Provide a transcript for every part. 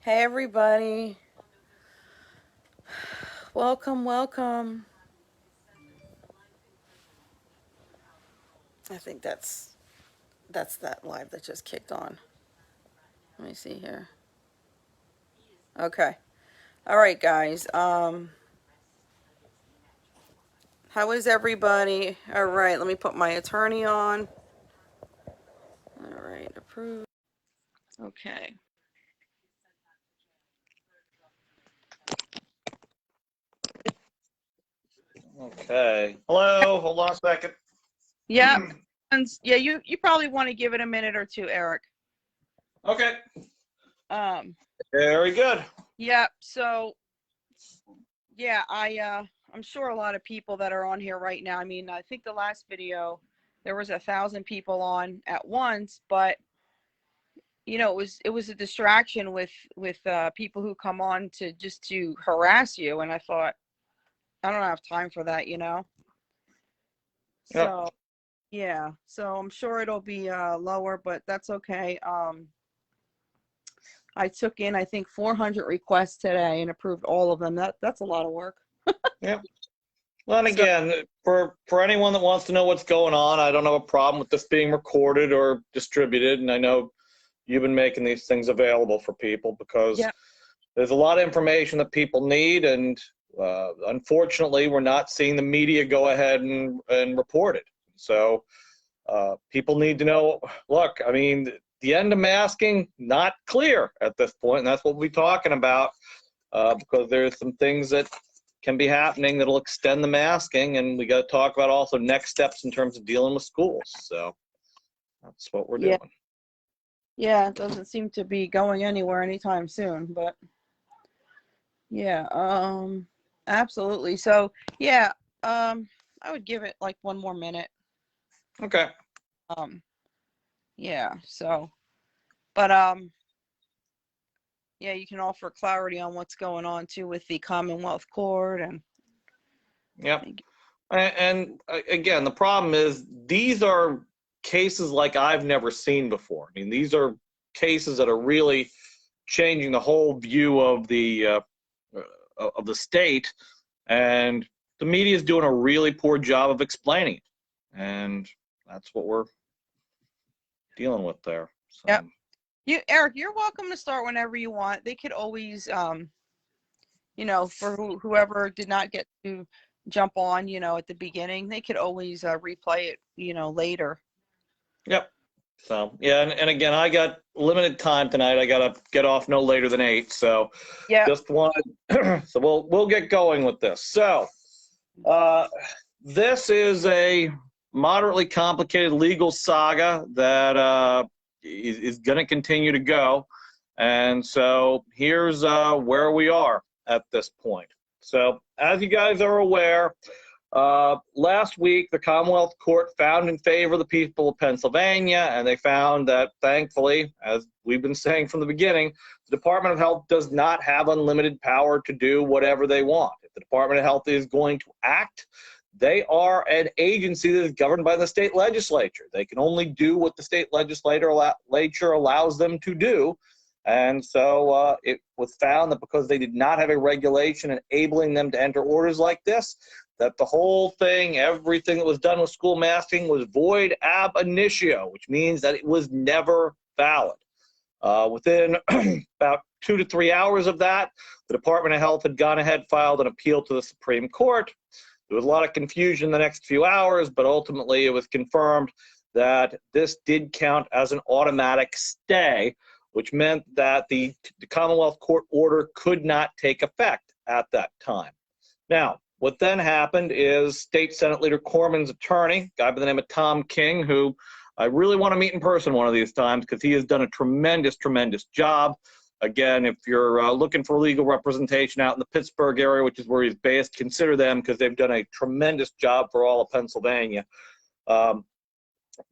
Hey everybody, welcome, welcome. I think that's that live that just kicked on. Let me see here. Okay. All right, guys. How is everybody? All right, let me put my attorney on. All right, approved. Okay. Okay. Hello. Hold on a second. Yeah. Yeah, you probably want to give it a minute or two, Eric. Okay. Um, Very good. yeah, so yeah, I'm sure a lot of people that are on here right now. I mean, I think the last video there was 1,000 people on at once, but it was a distraction with people who come on to harass you, and I thought I don't have time for that. Yep. So yeah, so I'm sure it'll be lower, but that's okay. I took in I think 400 requests today and approved all of them. That's a lot of work. Yep. Well, and So again, for anyone that wants to know what's going on, I don't have a problem with this being recorded or distributed, and I know you've been making these things available for people because yeah, there's a lot of information that people need, and unfortunately, we're not seeing the media go ahead and report it. So people need to know. Look, I mean, the end of masking not clear at this point, and that's what we'll be talking about because there's some things that can be happening that'll extend the masking, and we got to talk about also next steps in terms of dealing with schools. So that's what we're yeah, doing. yeah. It doesn't seem to be going anywhere anytime soon, but yeah, absolutely. So yeah, I would give it like one more minute. Okay. Um, yeah. So, but yeah, you can offer clarity on what's going on too with the Commonwealth Court and. Yep. And again, the problem is these are cases like I've never seen before. I mean, these are cases that are really changing the whole view of the state, and the media is doing a really poor job of explaining it, and that's what we're dealing with there. So. Yep. Eric, you're welcome to start whenever you want. They could always, for whoever did not get to jump on, at the beginning, they could always replay it, later. Yep. So yeah, and again, I got limited time tonight. I gotta get off no later than 8. So Yeah. just wanted, so we'll get going with this. So this is a moderately complicated legal saga that is going to continue to go, and so here's where we are at this point. So as you guys are aware, last week, the Commonwealth Court found in favor of the people of Pennsylvania, and they found that, thankfully, as we've been saying from the beginning, the Department of Health does not have unlimited power to do whatever they want. If the Department of Health is going to act, they are an agency that is governed by the state legislature. They can only do what the state legislature allows them to do. And so it was found that because they did not have a regulation enabling them to enter orders like this, that the whole thing, everything that was done with school masking was void ab initio, which means that it was never valid. Within about 2 to 3 hours of that, the Department of Health had gone ahead, filed an appeal to the Supreme Court. There was a lot of confusion the next few hours, but ultimately it was confirmed that this did count as an automatic stay, which meant that the Commonwealth Court order could not take effect at that time. Now, what then happened is State Senate Leader Corman's attorney, a guy by the name of Tom King, who I really want to meet in person one of these times because he has done a tremendous, tremendous job. Again, if you're looking for legal representation out in the Pittsburgh area, which is where he's based, consider them because they've done a tremendous job for all of Pennsylvania.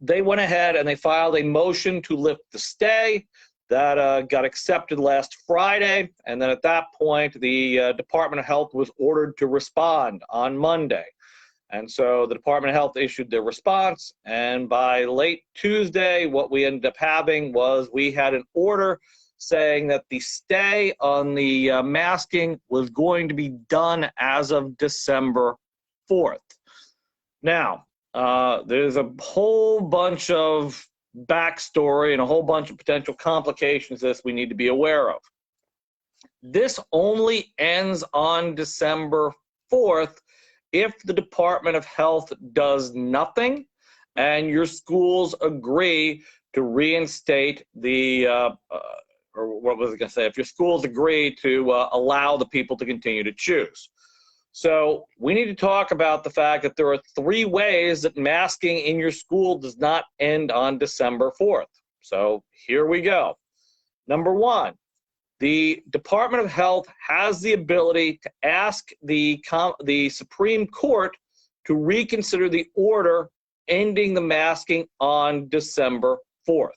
They went ahead and they filed a motion to lift the stay. That got accepted last Friday, and then at that point, the Department of Health was ordered to respond on Monday. And so the Department of Health issued their response, and by late Tuesday, what we ended up having was we had an order saying that the stay on the masking was going to be done as of December 4th. Now, there's a whole bunch of backstory and a whole bunch of potential complications this we need to be aware of. This only ends on December 4th if the Department of Health does nothing and your schools agree to reinstate the, or what was I going to say, if your schools agree to allow the people to continue to choose. So we need to talk about the fact that there are 3 ways that masking in your school does not end on December 4th. So here we go. Number 1, the Department of Health has the ability to ask the Supreme Court to reconsider the order ending the masking on December 4th.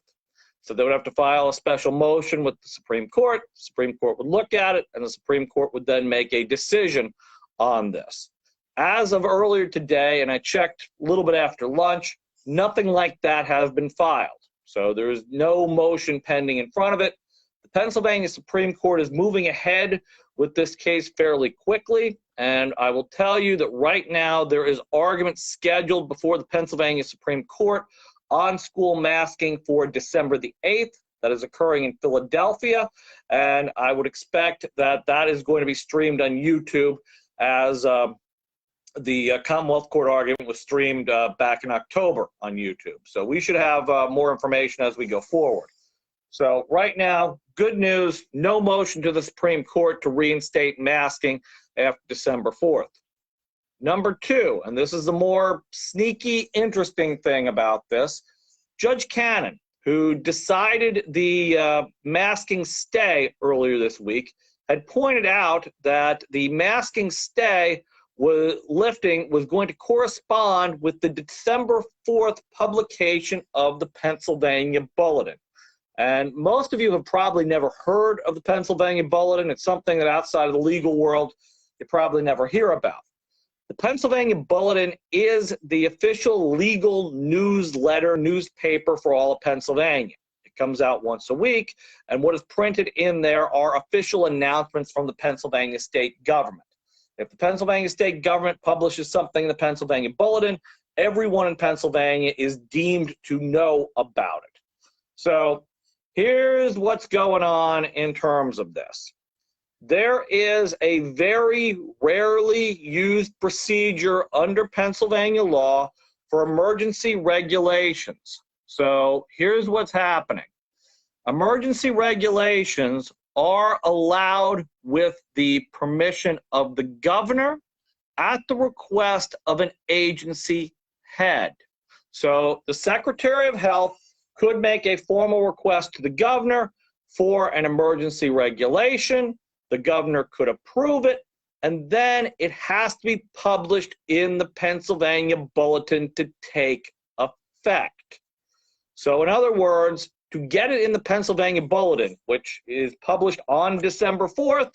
So they would have to file a special motion with the Supreme Court. The Supreme Court would look at it, and the Supreme Court would then make a decision on this. As of earlier today, and I checked a little bit after lunch, nothing like that has been filed. So there is no motion pending in front of it. The Pennsylvania Supreme Court is moving ahead with this case fairly quickly, and I will tell you that right now there is argument scheduled before the Pennsylvania Supreme Court on school masking for December the 8th. That is occurring in Philadelphia, and I would expect that that is going to be streamed on YouTube, as the Commonwealth Court argument was streamed back in October on YouTube. So we should have more information as we go forward. So right now, good news, no motion to the Supreme Court to reinstate masking after December 4th. Number 2, and this is the more sneaky, interesting thing about this, Judge Cannon, who decided the masking stay earlier this week, had pointed out that the masking stay lifting was going to correspond with the December 4th publication of the Pennsylvania Bulletin. And most of you have probably never heard of the Pennsylvania Bulletin. It's something that outside of the legal world you probably never hear about. The Pennsylvania Bulletin is the official legal newspaper for all of Pennsylvania. It comes out once a week, and what is printed in there are official announcements from the Pennsylvania state government. If the Pennsylvania state government publishes something in the Pennsylvania Bulletin, everyone in Pennsylvania is deemed to know about it. So here's what's going on in terms of this. There is a very rarely used procedure under Pennsylvania law for emergency regulations. So here's what's happening. Emergency regulations are allowed with the permission of the governor at the request of an agency head. So the Secretary of Health could make a formal request to the governor for an emergency regulation. The governor could approve it, and then it has to be published in the Pennsylvania Bulletin to take effect. So in other words, to get it in the Pennsylvania Bulletin, which is published on December 4th,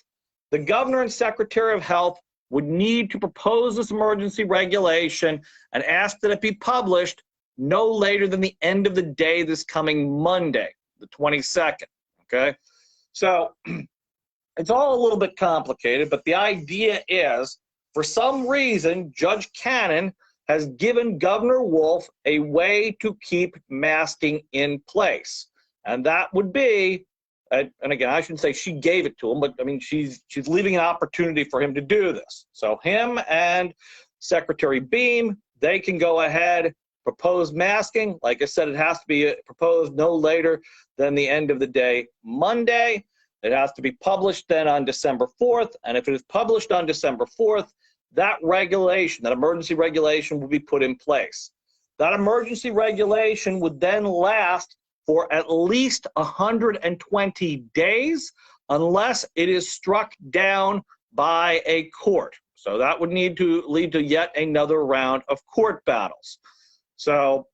the governor and Secretary of Health would need to propose this emergency regulation and ask that it be published no later than the end of the day this coming Monday, the 22nd, okay? So it's all a little bit complicated, but the idea is, for some reason, Judge Cannon has given Governor Wolf a way to keep masking in place. And that would be, and again, I shouldn't say she gave it to him, but I mean, she's leaving an opportunity for him to do this. So him and Secretary Beam, they can go ahead, propose masking. Like I said, it has to be proposed no later than the end of the day Monday. It has to be published then on December 4th. And if it is published on December 4th, that regulation, that emergency regulation, will be put in place. That emergency regulation would then last for at least 120 days unless it is struck down by a court. So that would need to lead to yet another round of court battles. So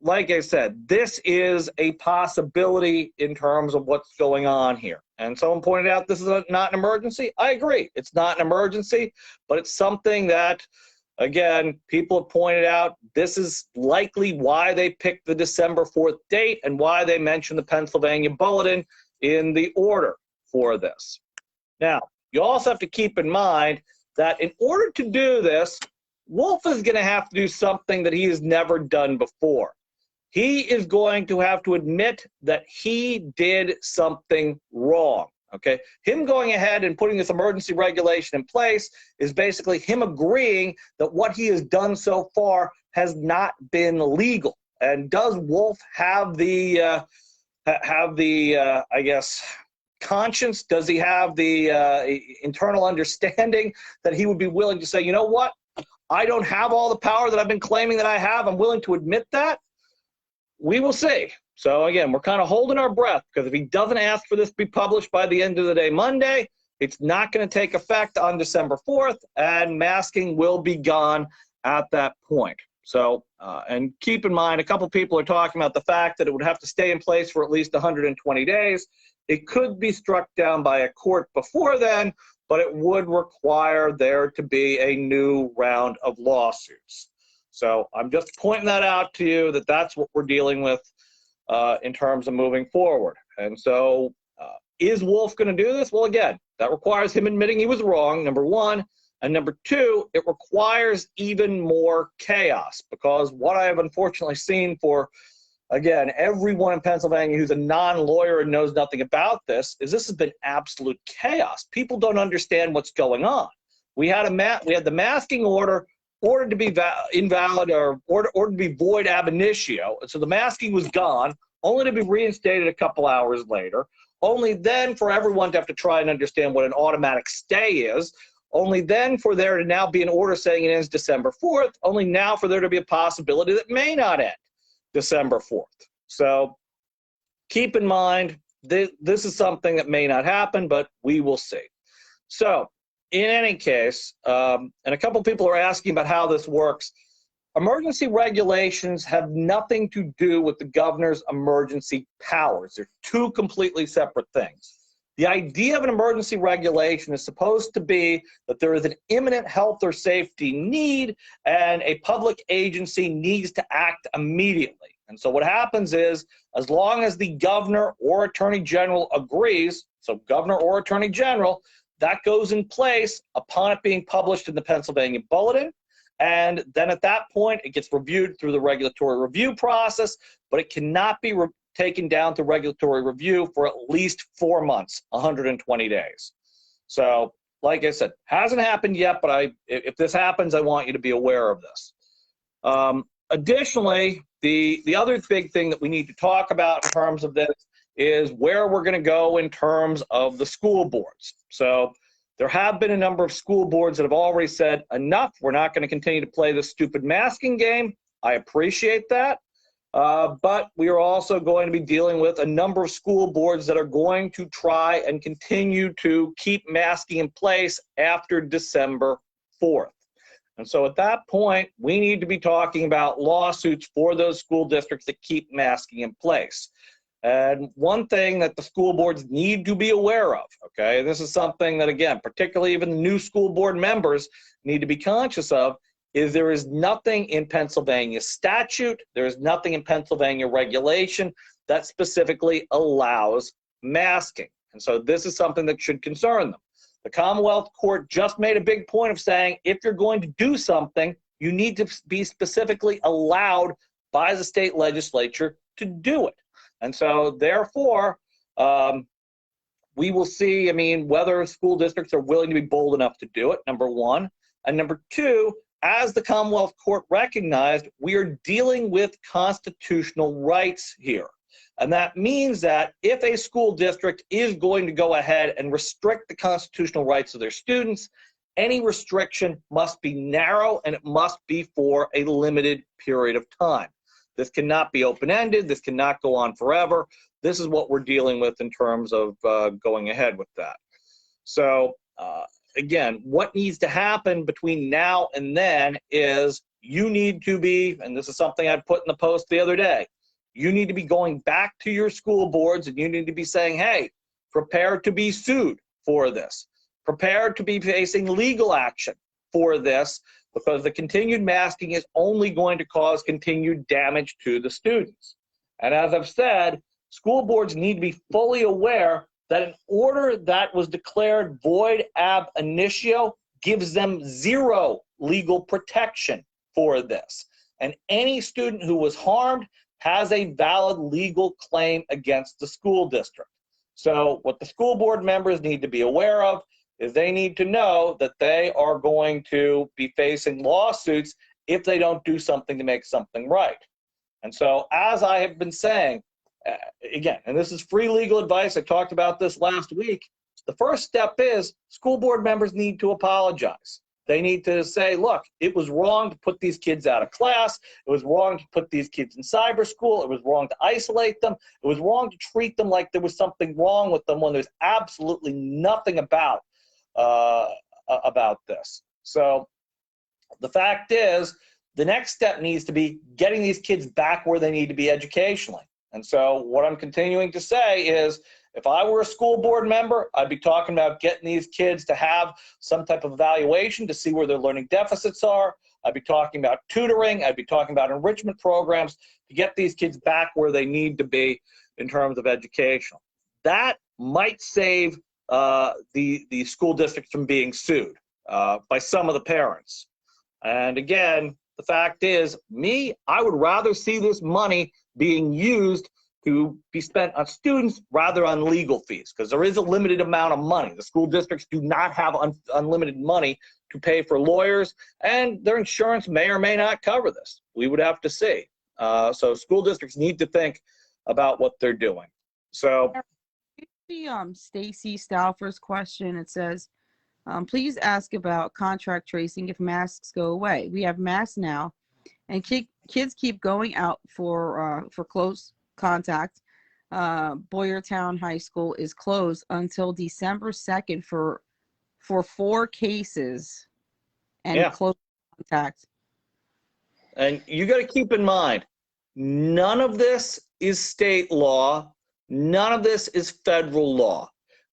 like I said, this is a possibility in terms of what's going on here. And someone pointed out this is not an emergency. I agree, it's not an emergency, but it's something that, again, people have pointed out this is likely why they picked the December 4th date and why they mentioned the Pennsylvania Bulletin in the order for this. Now, you also have to keep in mind that in order to do this, Wolf is going to have to do something that he has never done before. He is going to have to admit that he did something wrong. Okay, him going ahead and putting this emergency regulation in place is basically him agreeing that what he has done so far has not been legal. And does Wolf have the I guess, conscience? Does he have the internal understanding that he would be willing to say, you know what, I don't have all the power that I've been claiming that I have. I'm willing to admit that. We will see. So again, we're kind of holding our breath, because if he doesn't ask for this to be published by the end of the day Monday, it's not going to take effect on December 4th, and masking will be gone at that point. So, and keep in mind, a couple people are talking about the fact that it would have to stay in place for at least 120 days. It could be struck down by a court before then, but it would require there to be a new round of lawsuits. So I'm just pointing that out to you, that that's what we're dealing with in terms of moving forward. And so is Wolf going to do this? Well, again, that requires him admitting he was wrong, number one. And number two, it requires even more chaos, because what I have unfortunately seen for, again, everyone in Pennsylvania who's a non-lawyer and knows nothing about this, is this has been absolute chaos. People don't understand what's going on. We had the masking order ordered to be invalid, or ordered to be void ab initio. And so the masking was gone, only to be reinstated a couple hours later, only then for everyone to have to try and understand what an automatic stay is, only then for there to now be an order saying it ends December 4th, only now for there to be a possibility that may not end December 4th. So keep in mind, this is something that may not happen, but we will see. So in any case, and a couple people are asking about how this works, emergency regulations have nothing to do with the governor's emergency powers. They're two completely separate things. The idea of an emergency regulation is supposed to be that there is an imminent health or safety need, and a public agency needs to act immediately. And so what happens is, as long as the governor or attorney general agrees, so governor or attorney general, that goes in place upon it being published in the Pennsylvania Bulletin. And then at that point, it gets reviewed through the regulatory review process, but it cannot be taken down to regulatory review for at least 4 months, 120 days. So, like I said, hasn't happened yet, but if this happens, I want you to be aware of this. Additionally, the other big thing that we need to talk about in terms of this is where we're going to go in terms of the school boards. So there have been a number of school boards that have already said, enough, we're not going to continue to play this stupid masking game. I appreciate that. But we are also going to be dealing with a number of school boards that are going to try and continue to keep masking in place after December 4th. And so at that point, we need to be talking about lawsuits for those school districts that keep masking in place. And one thing that the school boards need to be aware of, okay, this is something that, again, particularly even the new school board members need to be conscious of, is there is nothing in Pennsylvania statute, there is nothing in Pennsylvania regulation that specifically allows masking. And so this is something that should concern them. The Commonwealth Court just made a big point of saying, if you're going to do something, you need to be specifically allowed by the state legislature to do it. And so therefore, we will see, I mean, whether school districts are willing to be bold enough to do it, number one. And number two, as the Commonwealth Court recognized, we are dealing with constitutional rights here. And that means that if a school district is going to go ahead and restrict the constitutional rights of their students, any restriction must be narrow, and it must be for a limited period of time. This cannot be open-ended. This cannot go on forever. This is what we're dealing with in terms of going ahead with that. So again, what needs to happen between now and then is you need to be, and this is something I put in the post the other day, you need to be going back to your school boards, and you need to be saying, hey, prepare to be sued for this. Prepare to be facing legal action for this, because the continued masking is only going to cause continued damage to the students. And as I've said, school boards need to be fully aware that an order that was declared void ab initio gives them zero legal protection for this. And any student who was harmed has a valid legal claim against the school district. So what the school board members need to be aware of is they need to know that they are going to be facing lawsuits if they don't do something to make something right. And so, as I have been saying, again, and this is free legal advice, I talked about this last week, the first step is school board members need to apologize. They need to say, look, it was wrong to put these kids out of class. It was wrong to put these kids in cyber school. It was wrong to isolate them. It was wrong to treat them like there was something wrong with them when there's absolutely nothing about this. So the fact is, the next step needs to be getting these kids back where they need to be educationally. And so what I'm continuing to say is, if I were a school board member, I'd be talking about getting these kids to have some type of evaluation to see where their learning deficits are. I'd be talking about tutoring. I'd be talking about enrichment programs to get these kids back where they need to be in terms of education. That might save the school districts from being sued by some of the parents. And again, the fact is, I would rather see this money being used to be spent on students rather on legal fees, because there is a limited amount of money. The school districts do not have unlimited money to pay for lawyers, and their insurance may or may not cover this. We would have to see. So school districts need to think about what they're doing. So The Stacy Stauffer's question, it says, please ask about contract tracing if masks go away. We have masks now, and kids keep going out for close contact. Boyertown High School is closed until December 2nd for 4 cases and close contact. And you got to keep in mind, none of this is state law. None of this is federal law.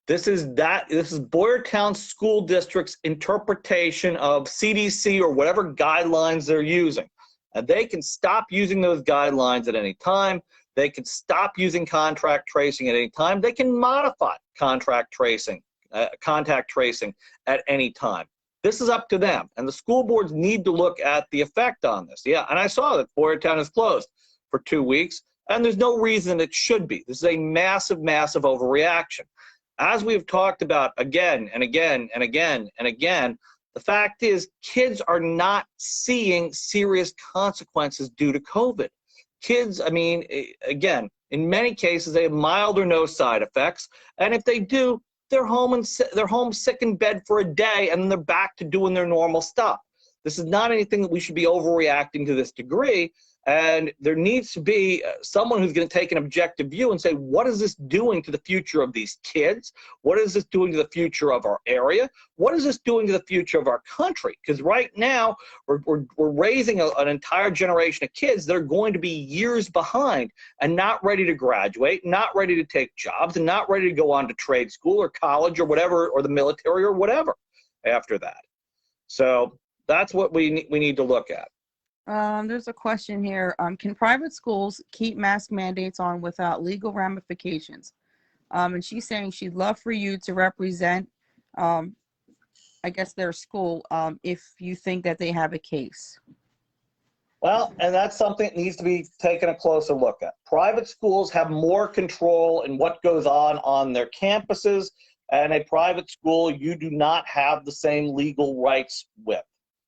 This is Boyertown School District's interpretation of CDC or whatever guidelines they're using. And they can stop using those guidelines at any time. They can stop using contact tracing at any time. They can modify contact tracing at any time. This is up to them. And the school boards need to look at the effect on this. Yeah, and I saw that Boyertown is closed for 2 weeks, and there's no reason it should be. This is a massive, massive overreaction. As we've talked about again and again and again and again, the fact is kids are not seeing serious consequences due to COVID. Kids, I mean, again, in many cases, they have mild or no side effects. And if they do, they're home sick in bed for a day, and then they're back to doing their normal stuff. This is not anything that we should be overreacting to this degree. And there needs to be someone who's going to take an objective view and say, what is this doing to the future of these kids? What is this doing to the future of our area? What is this doing to the future of our country? Because right now, we're raising an entire generation of kids that are going to be years behind and not ready to graduate, not ready to take jobs, and not ready to go on to trade school or college or whatever, or the military or whatever after that. So that's what we need to look at. There's a question here. Can private schools keep mask mandates on without legal ramifications? And she's saying she'd love for you to represent, I guess, their school if you think that they have a case. Well, and that's something that needs to be taken a closer look at. Private schools have more control in what goes on their campuses, and a private school you do not have the same legal rights with.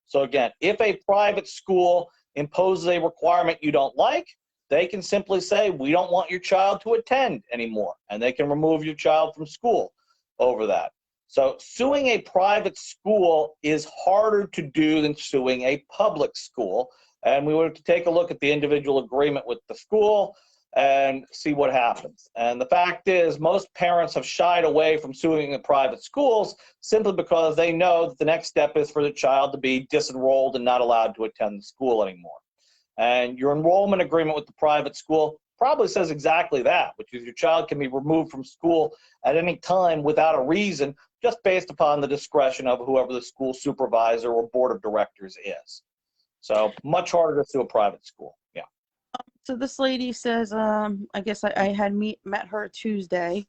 So again, if a private school imposes a requirement you don't like, they can simply say, we don't want your child to attend anymore, and they can remove your child from school over that. So suing a private school is harder to do than suing a public school, and we would have to take a look at the individual agreement with the school and see what happens. And the fact is, most parents have shied away from suing the private schools simply because they know that the next step is for the child to be disenrolled and not allowed to attend the school anymore. And your enrollment agreement with the private school probably says exactly that, which is your child can be removed from school at any time without a reason, just based upon the discretion of whoever the school supervisor or board of directors is. So much harder to sue a private school. Yeah. So this lady says, I guess I had met her Tuesday.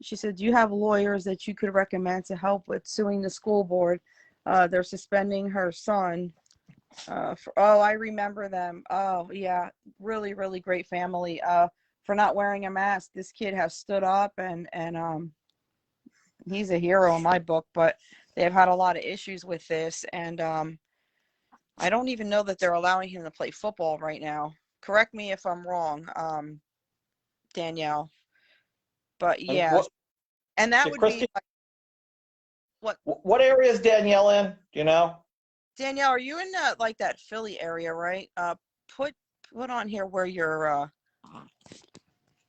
She said, do you have lawyers that you could recommend to help with suing the school board? They're suspending her son. Oh, I remember them. Oh, yeah. Really, really great family. For not wearing a mask, this kid has stood up and he's a hero in my book, but they've had a lot of issues with this. And I don't even know that they're allowing him to play football right now. Correct me if I'm wrong, Danielle. But yeah, and that would Christy, be like, what? what area is Danielle in? Do you know? Danielle, are you in like that Philly area, right? Put on here where you're.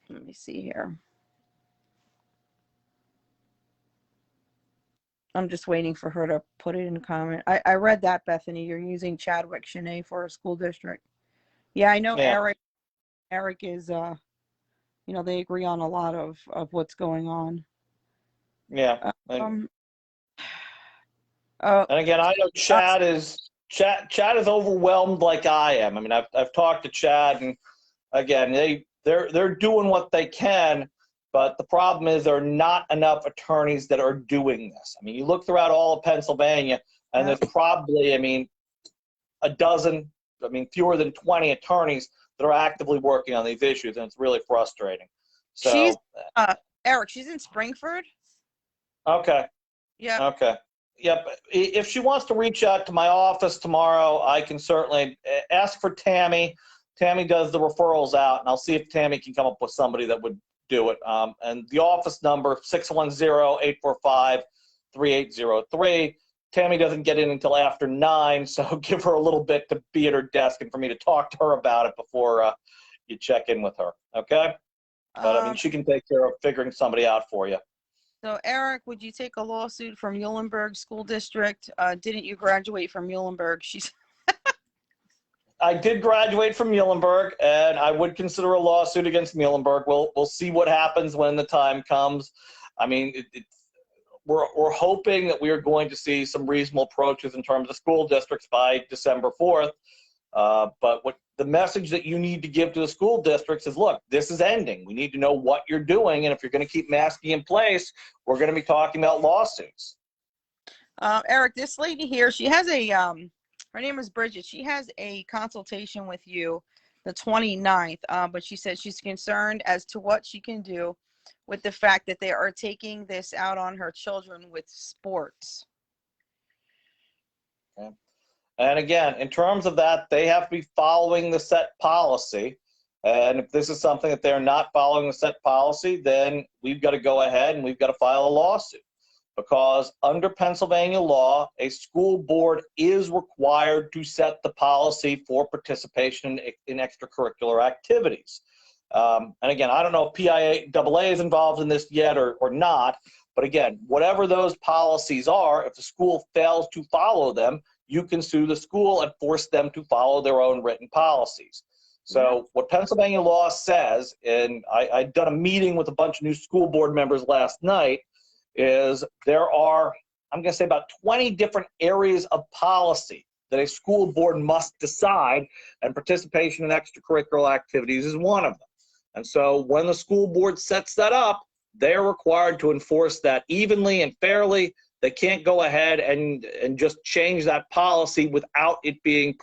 Let me see here. I'm just waiting for her to put it in the comment. I read that, Bethany. You're using Chadwick Shanae for a school district. Yeah, I know Yeah. Eric is. They agree on a lot of what's going on. Yeah. Um. And again, I know Chad is overwhelmed like I am. I mean, I've talked to Chad, and again, they're doing what they can, but the problem is there are not enough attorneys that are doing this. I mean, you look throughout all of Pennsylvania, and there's probably, I mean, a dozen, I mean, fewer than 20 attorneys that are actively working on these issues, and it's really frustrating. So she's Eric. She's in Springford. Okay. Yeah. Okay. Yep. If she wants to reach out to my office tomorrow, I can certainly ask for Tammy. Tammy does the referrals out, and I'll see if Tammy can come up with somebody that would do it. And the office number, 610-845-3803. Tammy doesn't get in until after 9, so give her a little bit to be at her desk and for me to talk to her about it before you check in with her. Okay? But, I mean, she can take care of figuring somebody out for you. So, Eric, would you take a lawsuit from Muhlenberg School District? Didn't you graduate from Muhlenberg? I did graduate from Muhlenberg, and I would consider a lawsuit against Muhlenberg. We'll see what happens when the time comes. I mean, we're hoping that we are going to see some reasonable approaches in terms of school districts by December 4th. But what the message that you need to give to the school districts is, look, this is ending. We need to know what you're doing, and if you're going to keep masking in place, we're going to be talking about lawsuits. Eric, this lady here, she has a, her name is Bridget. She has a consultation with you the 29th, but she said she's concerned as to what she can do with the fact that they are taking this out on her children with sports. Okay. And again, in terms of that, they have to be following the set policy. And if this is something that they're not following the set policy, then we've got to go ahead and we've got to file a lawsuit. Because under Pennsylvania law, a school board is required to set the policy for participation in extracurricular activities. And again, I don't know if PIAA is involved in this yet or not, but again, whatever those policies are, if the school fails to follow them, you can sue the school and force them to follow their own written policies. So what Pennsylvania law says, and I'd done a meeting with a bunch of new school board members last night, is there are, I'm going to say, about 20 different areas of policy that a school board must decide, and participation in extracurricular activities is one of them. And so when the school board sets that up, they're required to enforce that evenly and fairly. They can't go ahead and just change that policy without it being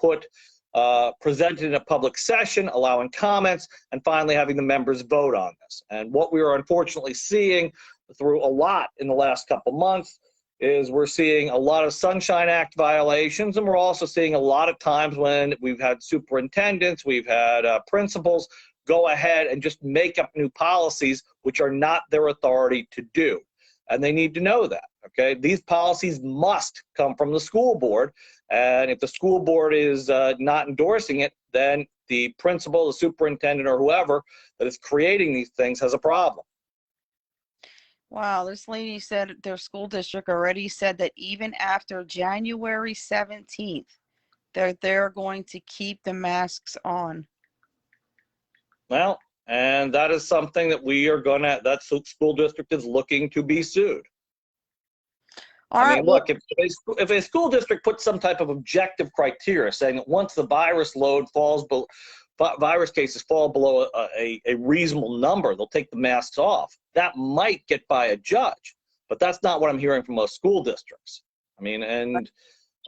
presented in a public session, allowing comments, and finally having the members vote on this. And what we are unfortunately seeing through a lot in the last couple months is we're seeing a lot of Sunshine Act violations, and we're also seeing a lot of times when we've had superintendents, we've had principals go ahead and just make up new policies which are not their authority to do. And they need to know that, okay? These policies must come from the school board, and if the school board is not endorsing it, then the principal, the superintendent, or whoever that is creating these things has a problem. Wow, this lady said their school district already said that even after January 17th, they're going to keep the masks on. Well, and that is something that we are going to, that school district is looking to be sued. I mean, look, if a school district puts some type of objective criteria saying that once the virus load falls virus cases fall below a reasonable number, they'll take the masks off. That might get by a judge, but that's not what I'm hearing from most school districts. I mean, and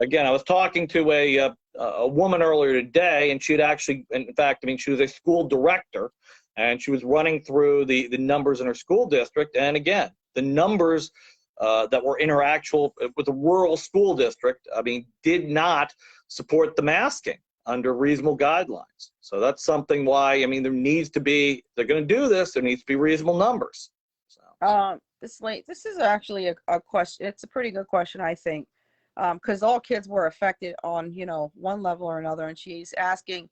again, I was talking to a woman earlier today, and she had actually, in fact, I mean, she was a school director, and she was running through the numbers in her school district. And again, the numbers that were in her actual, with a rural school district, I mean, did not support the masking under reasonable guidelines. So that's something why, I mean, there needs to be, they're going to do this, there needs to be reasonable numbers. So. This is actually a question. It's a pretty good question, I think, because all kids were affected on, you know, one level or another. And she's asking,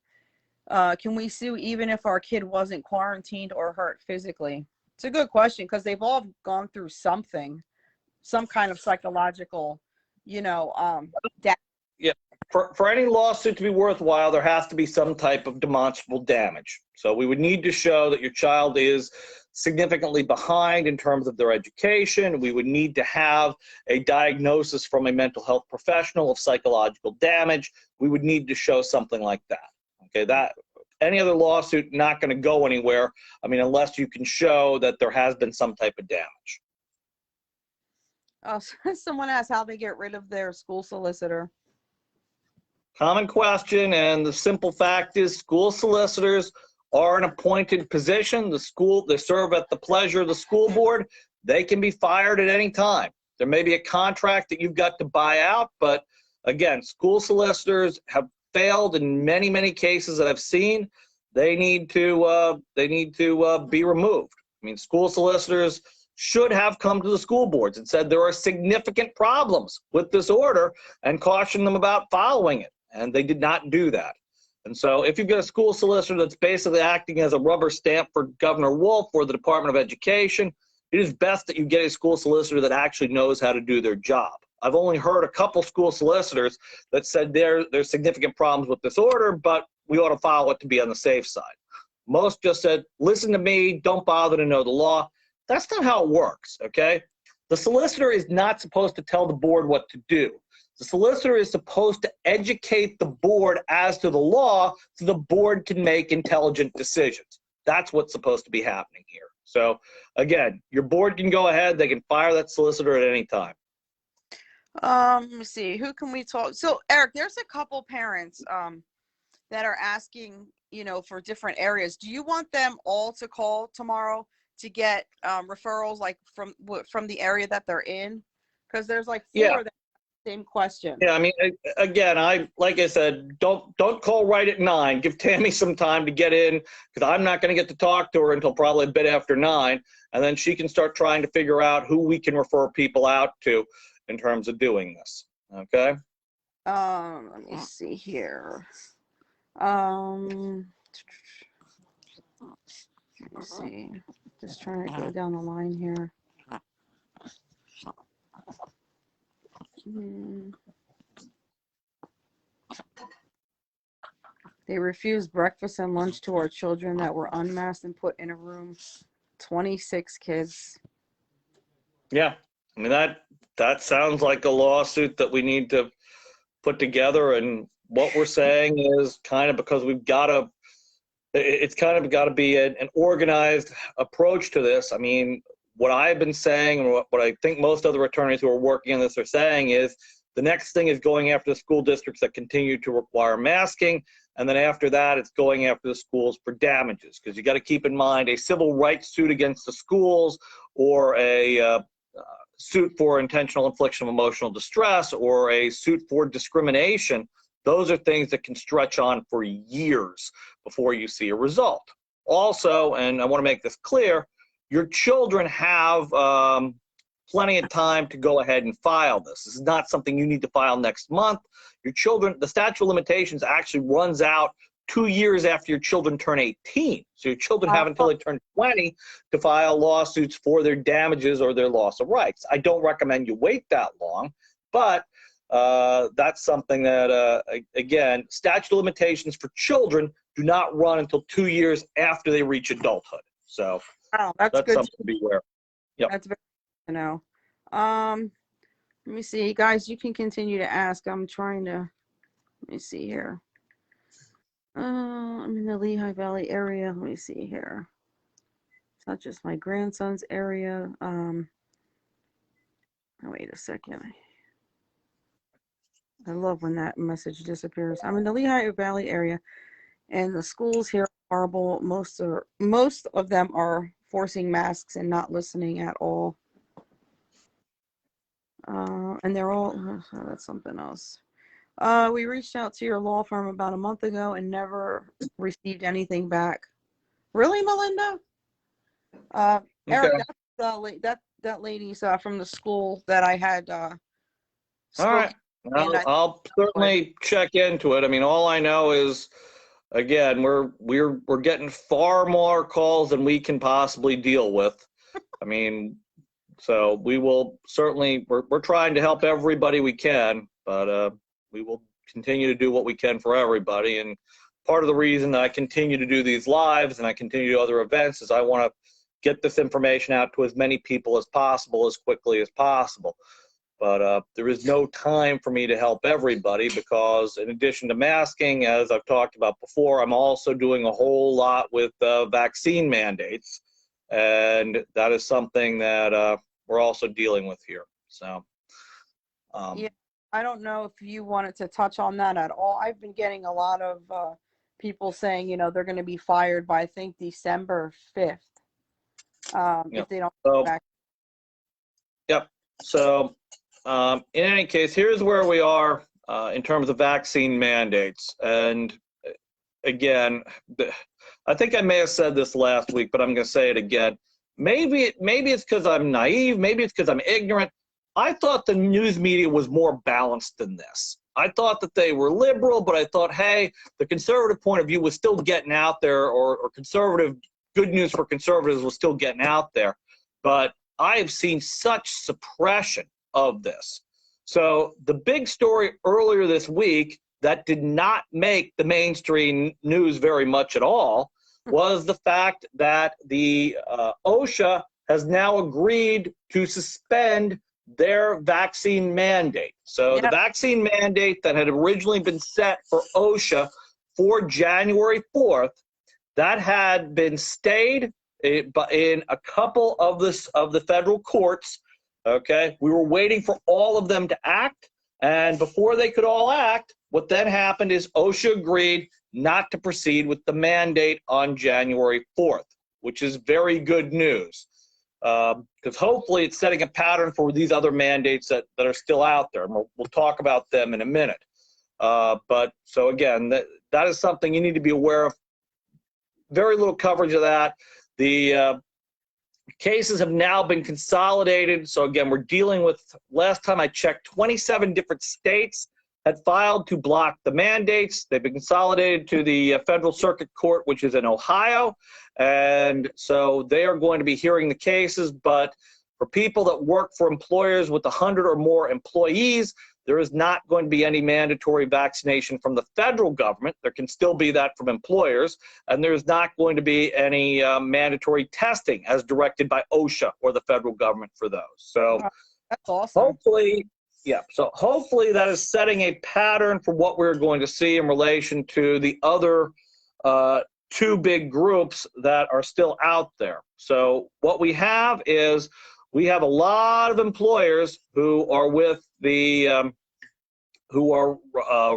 can we sue even if our kid wasn't quarantined or hurt physically? It's a good question because they've all gone through something, some kind of psychological, you know, Yeah. For any lawsuit to be worthwhile, there has to be some type of demonstrable damage. So we would need to show that your child is significantly behind in terms of their education. We would need to have a diagnosis from a mental health professional of psychological damage. We would need to show something like that. Okay, that any other lawsuit not going to go anywhere. I mean, unless you can show that there has been some type of damage. Someone asked how they get rid of their school solicitor. Common question, and the simple fact is school solicitors are an appointed position. They serve at the pleasure of the school board. They can be fired at any time. There may be a contract that you've got to buy out, but again, school solicitors have failed in many, many cases that I've seen. They need to be removed. I mean, school solicitors should have come to the school boards and said there are significant problems with this order and cautioned them about following it. And they did not do that. And so if you've got a school solicitor that's basically acting as a rubber stamp for Governor Wolf or the Department of Education, it is best that you get a school solicitor that actually knows how to do their job. I've only heard a couple school solicitors that said there's significant problems with this order, but we ought to follow it to be on the safe side. Most just said, listen to me, don't bother to know the law. That's not how it works, okay? The solicitor is not supposed to tell the board what to do. The solicitor is supposed to educate the board as to the law so the board can make intelligent decisions. That's what's supposed to be happening here. So again, your board can go ahead, they can fire that solicitor at any time. Let me see, who can we talk? So Eric, there's a couple parents that are asking, you know, for different areas. Do you want them all to call tomorrow to get referrals, like from the area that they're in? Because there's like four that same question. Yeah, I mean, again, like I said, don't call right at 9. Give Tammy some time to get in, because I'm not going to get to talk to her until probably a bit after 9, and then she can start trying to figure out who we can refer people out to in terms of doing this. Okay. Let me see here. Let me see. Just trying to go down the line here. They refused breakfast and lunch to our children that were unmasked and put in a room. 26 kids. Yeah, I mean, that sounds like a lawsuit that we need to put together. And what we're saying is kind of because it's kind of got to be an organized approach to this. I mean, what I've been saying and what I think most other attorneys who are working on this are saying is the next thing is going after the school districts that continue to require masking. And then after that, it's going after the schools for damages, because you got to keep in mind a civil rights suit against the schools or a suit for intentional infliction of emotional distress or a suit for discrimination. Those are things that can stretch on for years before you see a result. Also, and I want to make this clear, your children have plenty of time to go ahead and file this. This is not something you need to file next month. Your children, the statute of limitations actually runs out 2 years after your children turn 18. So your children have until they turn 20 to file lawsuits for their damages or their loss of rights. I don't recommend you wait that long, but that's something that, again, statute of limitations for children do not run until 2 years after they reach adulthood. So that's good. Something to be aware of. Yep. That's very good to know. Let me see, guys, you can continue to ask. I'm trying to, let me see here. I'm in the Lehigh Valley area. Let me see here. It's not just my grandson's area. Wait a second. I love when that message disappears. I'm in the Lehigh Valley area, and the schools here are horrible. Most of them are forcing masks and not listening at all. And they're all, oh, that's something else. We reached out to your law firm about a month ago and never received anything back. Really, Melinda? Eric, Okay. that lady's from the school that I had All spoken right. in. I'll certainly check into it. I mean, all I know is, again, we're getting far more calls than we can possibly deal with. I mean, so we will certainly, we're trying to help everybody we can, but we will continue to do what we can for everybody. And part of the reason that I continue to do these lives and I continue to do other events is I want to get this information out to as many people as possible, as quickly as possible. But there is no time for me to help everybody because in addition to masking, as I've talked about before, I'm also doing a whole lot with vaccine mandates. And that is something that we're also dealing with here. So, Yeah, I don't know if you wanted to touch on that at all. I've been getting a lot of people saying, they're going to be fired by, I think, December 5th if they don't so, get back. Yep. So, in any case, here's where we are in terms of vaccine mandates. And again, I think I may have said this last week, but I'm going to say it again. Maybe it's because I'm naive. Maybe it's because I'm ignorant. I thought the news media was more balanced than this. I thought that they were liberal, but I thought, hey, the conservative point of view was still getting out there, or conservative, good news for conservatives was still getting out there. But I have seen such suppression of this. So the big story earlier this week that did not make the mainstream news very much at all was the fact that the OSHA has now agreed to suspend their vaccine mandate. So the vaccine mandate that had originally been set for OSHA for January 4th, that had been stayed in a couple of the federal courts. Okay, we were waiting for all of them to act, and before they could all act, what then happened is OSHA agreed not to proceed with the mandate on January 4th, which is very good news, because hopefully it's setting a pattern for these other mandates that are still out there. And we'll talk about them in a minute. But so again, that is something you need to be aware of. Very little coverage of that. The cases have now been consolidated. So again, we're dealing with, last time I checked, 27 different states had filed to block the mandates. They've been consolidated to the Federal Circuit Court, which is in Ohio. And so they are going to be hearing the cases. But for people that work for employers with 100 or more employees, there is not going to be any mandatory vaccination from the federal government. There can still be that from employers. And there's not going to be any mandatory testing as directed by OSHA or the federal government for those. So that's awesome. Hopefully that is setting a pattern for what we're going to see in relation to the other two big groups that are still out there. So what we have is we have a lot of employers who are with the who are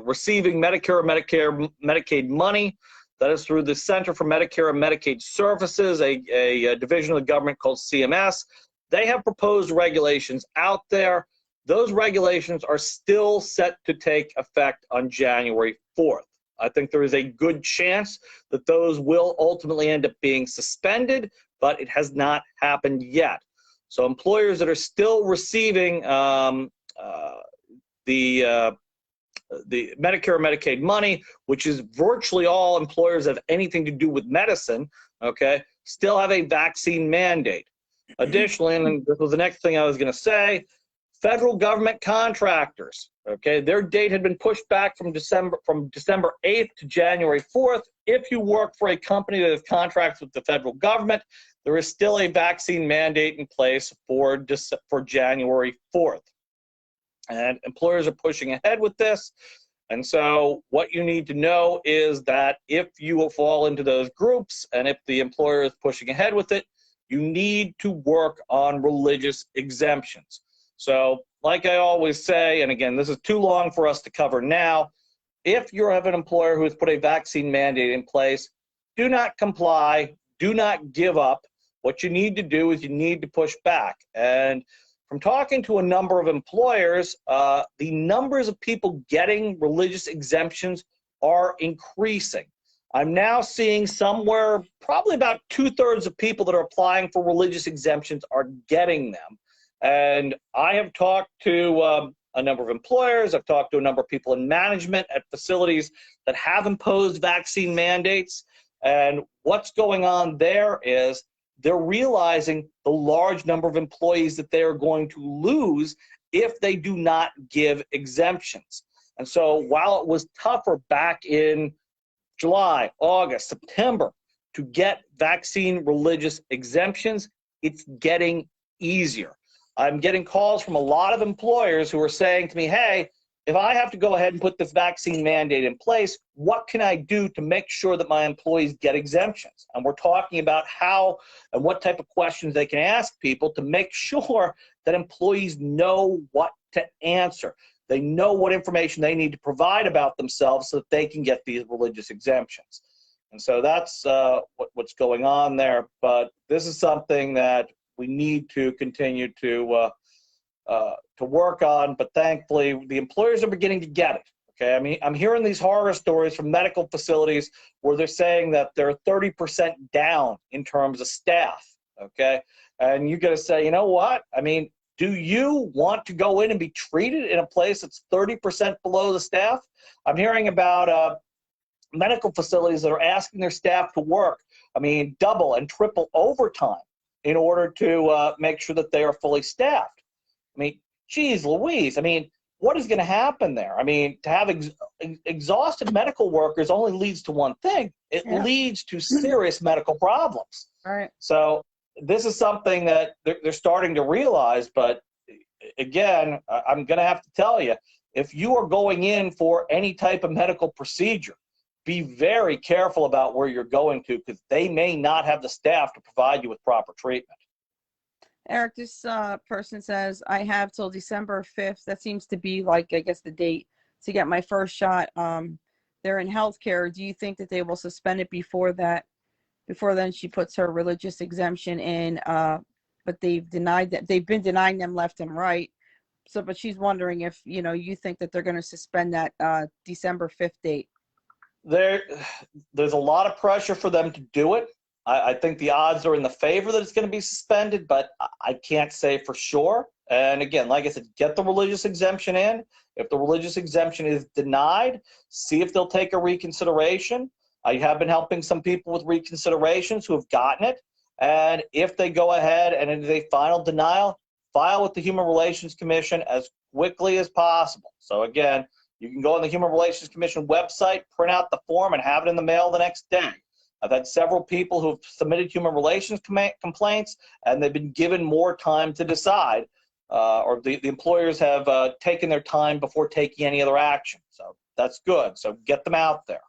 receiving Medicare or Medicaid money. That is through the Center for Medicare and Medicaid Services, a division of the government called CMS. They have proposed regulations out there. Those regulations are still set to take effect on January 4th. I think there is a good chance that those will ultimately end up being suspended, but it has not happened yet. So employers that are still receiving the Medicare or Medicaid money, which is virtually all employers that have anything to do with medicine, okay, still have a vaccine mandate. Additionally, and this was the next thing I was going to say, federal government contractors, okay, their date had been pushed back from December 8th to January 4th. If you work for a company that has contracts with the federal government, there is still a vaccine mandate in place for January 4th. And employers are pushing ahead with this. And so what you need to know is that if you will fall into those groups and if the employer is pushing ahead with it, you need to work on religious exemptions. So like I always say, and again, this is too long for us to cover now, if you have an employer who has put a vaccine mandate in place, do not comply, do not give up. What you need to do is you need to push back. And from talking to a number of employers, the numbers of people getting religious exemptions are increasing. I'm now seeing somewhere, probably about 2/3 of people that are applying for religious exemptions are getting them. And I have talked to a number of employers, I've talked to a number of people in management at facilities that have imposed vaccine mandates. And what's going on there is they're realizing the large number of employees that they are going to lose if they do not give exemptions. And so while it was tougher back in July, August, September to get vaccine religious exemptions, it's getting easier. I'm getting calls from a lot of employers who are saying to me, hey, if I have to go ahead and put this vaccine mandate in place, what can I do to make sure that my employees get exemptions? And we're talking about how and what type of questions they can ask people to make sure that employees know what to answer. They know what information they need to provide about themselves so that they can get these religious exemptions. And so that's what's going on there. But this is something that we need to continue to work on, but thankfully the employers are beginning to get it. Okay, I mean, I'm hearing these horror stories from medical facilities where they're saying that they're 30% down in terms of staff. Okay, and you got to say, you know what? I mean, do you want to go in and be treated in a place that's 30% below the staff? I'm hearing about medical facilities that are asking their staff to work, I mean, double and triple overtime in order to make sure that they are fully staffed. I mean, geez Louise, I mean, what is going to happen there? I mean, to have exhausted medical workers only leads to one thing. It leads to serious medical problems. Right. So this is something that they're starting to realize, but again, I'm going to have to tell you, if you are going in for any type of medical procedure, be very careful about where you're going to, because they may not have the staff to provide you with proper treatment. Eric, this person says, I have till December 5th. That seems to be like, I guess, the date to get my first shot. They're in healthcare. Do you think that they will suspend it before that? Before then, she puts her religious exemption in, but they've denied that. They've been denying them left and right. So, but she's wondering if, you know, you think that they're going to suspend that December 5th date. There's a lot of pressure for them to do it. I think the odds are in the favor that it's going to be suspended, but I can't say for sure. And again, like I said, get the religious exemption in. If the religious exemption is denied, see if they'll take a reconsideration. I have been helping some people with reconsiderations who have gotten it. And if they go ahead and it is a final denial, file with the Human Relations Commission as quickly as possible. So again, you can go on the Human Relations Commission website, print out the form, and have it in the mail the next day. I've had several people who have submitted human relations complaints, and they've been given more time to decide, or the employers have taken their time before taking any other action. So that's good. So get them out there.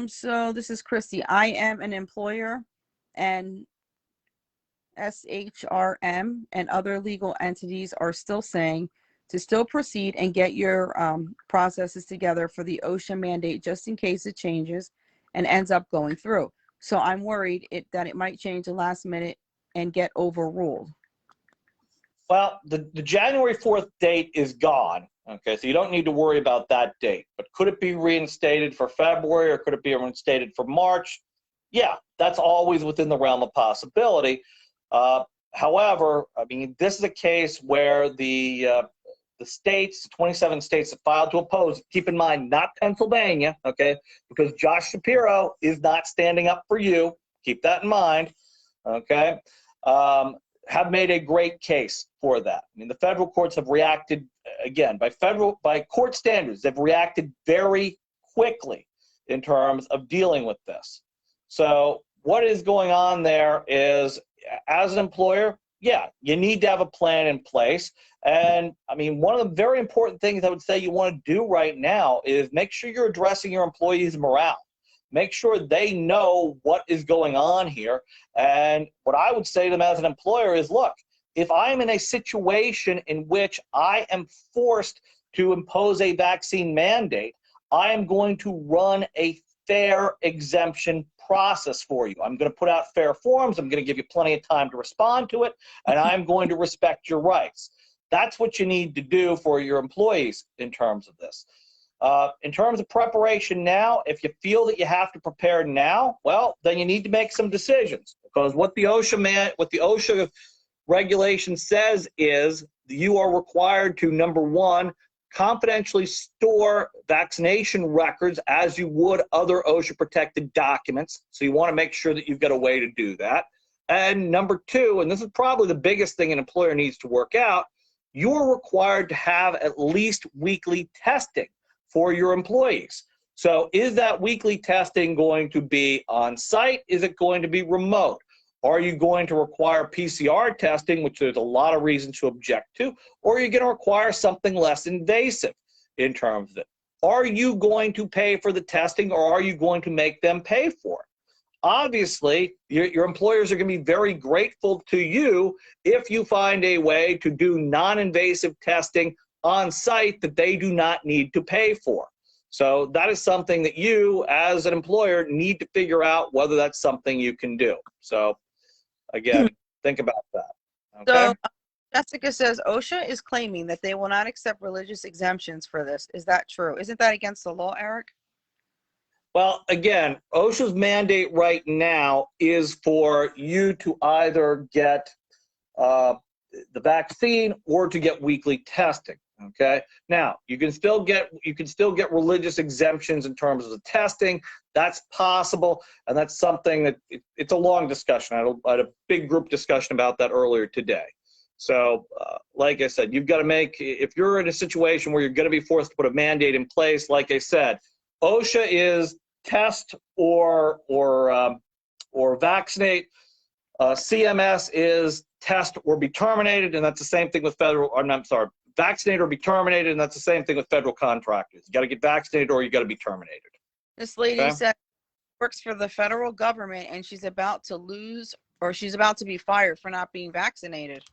So this is Christy. I am an employer, and SHRM and other legal entities are still saying to still proceed and get your processes together for the OSHA mandate just in case it changes and ends up going through. So I'm worried that it might change the last minute and get overruled. Well, the January 4th date is gone. Okay, so you don't need to worry about that date. But could it be reinstated for February, or could it be reinstated for March? Yeah, that's always within the realm of possibility. However, I mean, this is a case where the states, 27 states that filed to oppose, keep in mind, not Pennsylvania, okay, because Josh Shapiro is not standing up for you. Keep that in mind, okay, have made a great case for that. I mean, the federal courts have reacted, again, by court standards, they've reacted very quickly in terms of dealing with this. So what is going on there is, as an employer, yeah, you need to have a plan in place. And I mean, one of the very important things I would say you want to do right now is make sure you're addressing your employees' morale. Make sure they know what is going on here. And what I would say to them as an employer is, look, if I'm in a situation in which I am forced to impose a vaccine mandate, I am going to run a fair exemption process for you. I'm going to put out fair forms. I'm going to give you plenty of time to respond to it, and I'm going to respect your rights. That's what you need to do for your employees in terms of this. In terms of preparation now, if you feel that you have to prepare now, well, then you need to make some decisions, because what the OSHA regulation says is you are required to, number one, confidentially store vaccination records as you would other OSHA protected documents. So you want to make sure that you've got a way to do that. And number two, and this is probably the biggest thing an employer needs to work out, you're required to have at least weekly testing for your employees. So is that weekly testing going to be on site? Is it going to be remote? Are you going to require PCR testing, which there's a lot of reasons to object to, or are you going to require something less invasive in terms of it? Are you going to pay for the testing, or are you going to make them pay for it? Obviously, your employers are going to be very grateful to you if you find a way to do non-invasive testing on site that they do not need to pay for. So that is something that you, as an employer, need to figure out whether that's something you can do. So again, think about that. Okay? So Jessica says OSHA is claiming that they will not accept religious exemptions for this. Is that true? Isn't that against the law, Eric? Well, again, OSHA's mandate right now is for you to either get the vaccine or to get weekly testing. Okay. Now you can still get religious exemptions in terms of the testing. That's possible, and that's something that it's a long discussion. I had a big group discussion about that earlier today. So, like I said, you've got to make, if you're in a situation where you're going to be forced to put a mandate in place, like I said, OSHA is test or vaccinate. CMS is test or be terminated, and that's the same thing with federal. I'm sorry, vaccinate or be terminated, and that's the same thing with federal contractors. You got to get vaccinated or you got to be terminated. This lady said works for the federal government, and she's about to lose, or she's about to be fired for not being vaccinated.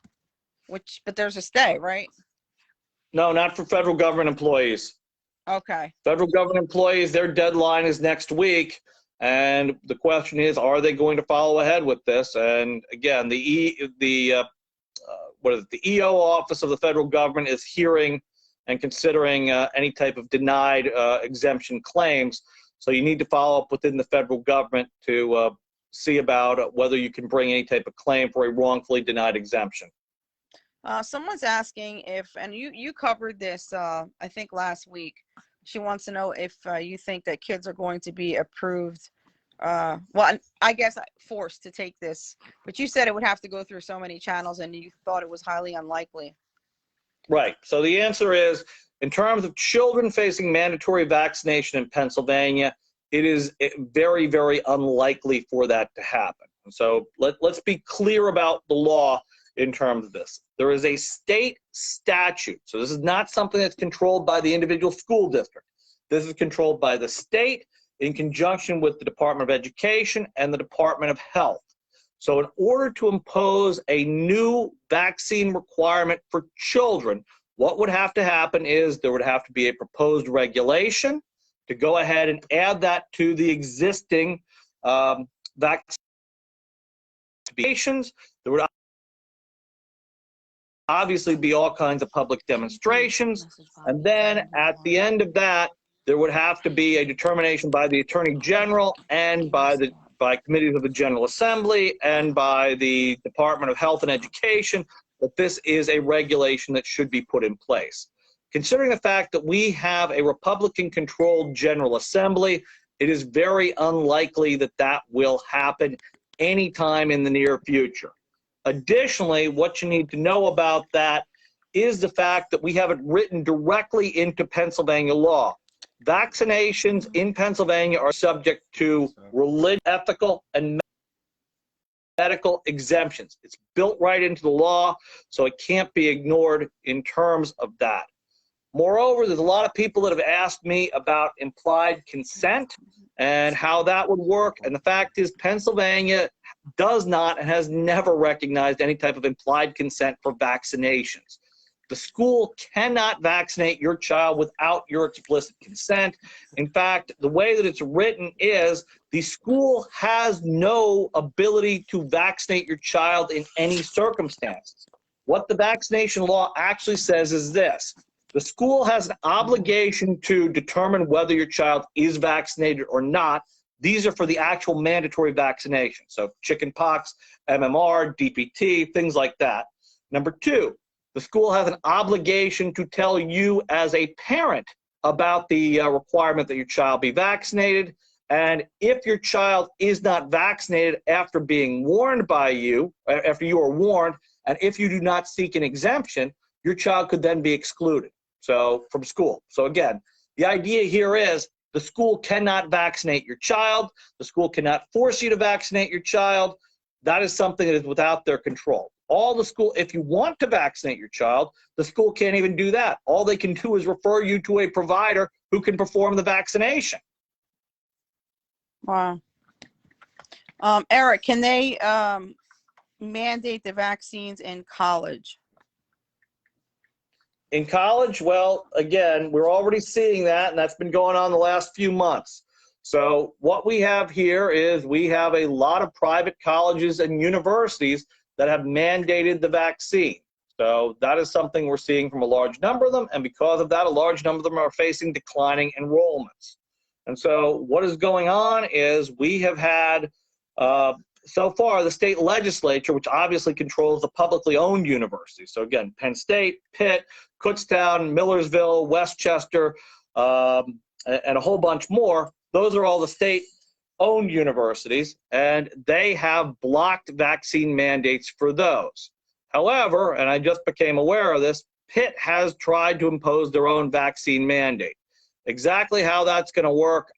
But there's a stay, right? No, not for federal government employees. Okay. Federal government employees, their deadline is next week, and the question is, are they going to follow ahead with this? And again, the EO office of the federal government is hearing and considering any type of denied exemption claims. So you need to follow up within the federal government to see about whether you can bring any type of claim for a wrongfully denied exemption. Someone's asking if, and you covered this, I think last week. She wants to know if you think that kids are going to be approved, well, I guess forced to take this, but you said it would have to go through so many channels, and you thought it was highly unlikely. Right. So the answer is, in terms of children facing mandatory vaccination in Pennsylvania, it is very, very unlikely for that to happen. So let's be clear about the law in terms of this. There is a state statute. So this is not something that's controlled by the individual school district. This is controlled by the state in conjunction with the Department of Education and the Department of Health. So in order to impose a new vaccine requirement for children, what would have to happen is there would have to be a proposed regulation to go ahead and add that to the existing vaccinations. There would obviously be all kinds of public demonstrations. And then at the end of that, there would have to be a determination by the Attorney General and by committees of the General Assembly and by the Department of Health and Education that this is a regulation that should be put in place. Considering the fact that we have a Republican-controlled General Assembly, it is very unlikely that that will happen anytime in the near future. Additionally, what you need to know about that is the fact that we have it written directly into Pennsylvania law. Vaccinations in Pennsylvania are subject to religious, ethical, and medical exemptions. It's built right into the law, so it can't be ignored in terms of that. Moreover, there's a lot of people that have asked me about implied consent and how that would work. And the fact is, Pennsylvania does not and has never recognized any type of implied consent for vaccinations. The school cannot vaccinate your child without your explicit consent. In fact, the way that it's written is the school has no ability to vaccinate your child in any circumstances. What the vaccination law actually says is this: the school has an obligation to determine whether your child is vaccinated or not. These are for the actual mandatory vaccination. So chickenpox, MMR, DPT, things like that. Number two, the school has an obligation to tell you as a parent about the requirement that your child be vaccinated. And if your child is not vaccinated after being warned by you, after you are warned, and if you do not seek an exemption, your child could then be excluded from school. So again, the idea here is the school cannot vaccinate your child. The school cannot force you to vaccinate your child. That is something that is without their control. If you want to vaccinate your child, the school can't even do that. All they can do is refer you to a provider who can perform the vaccination. Wow. Eric, can they mandate the vaccines in college? In college, well, again, we're already seeing that, and that's been going on the last few months. So what we have here is we have a lot of private colleges and universities that have mandated the vaccine. So that is something we're seeing from a large number of them, and because of that, a large number of them are facing declining enrollments. And so what is going on is we have had, so far, the state legislature, which obviously controls the publicly owned universities. So again, Penn State, Pitt, Kutztown, Millersville, Westchester, and a whole bunch more. Those are all the state-owned universities, and they have blocked vaccine mandates for those. However, and I just became aware of this, Pitt has tried to impose their own vaccine mandate. Exactly how that's going to work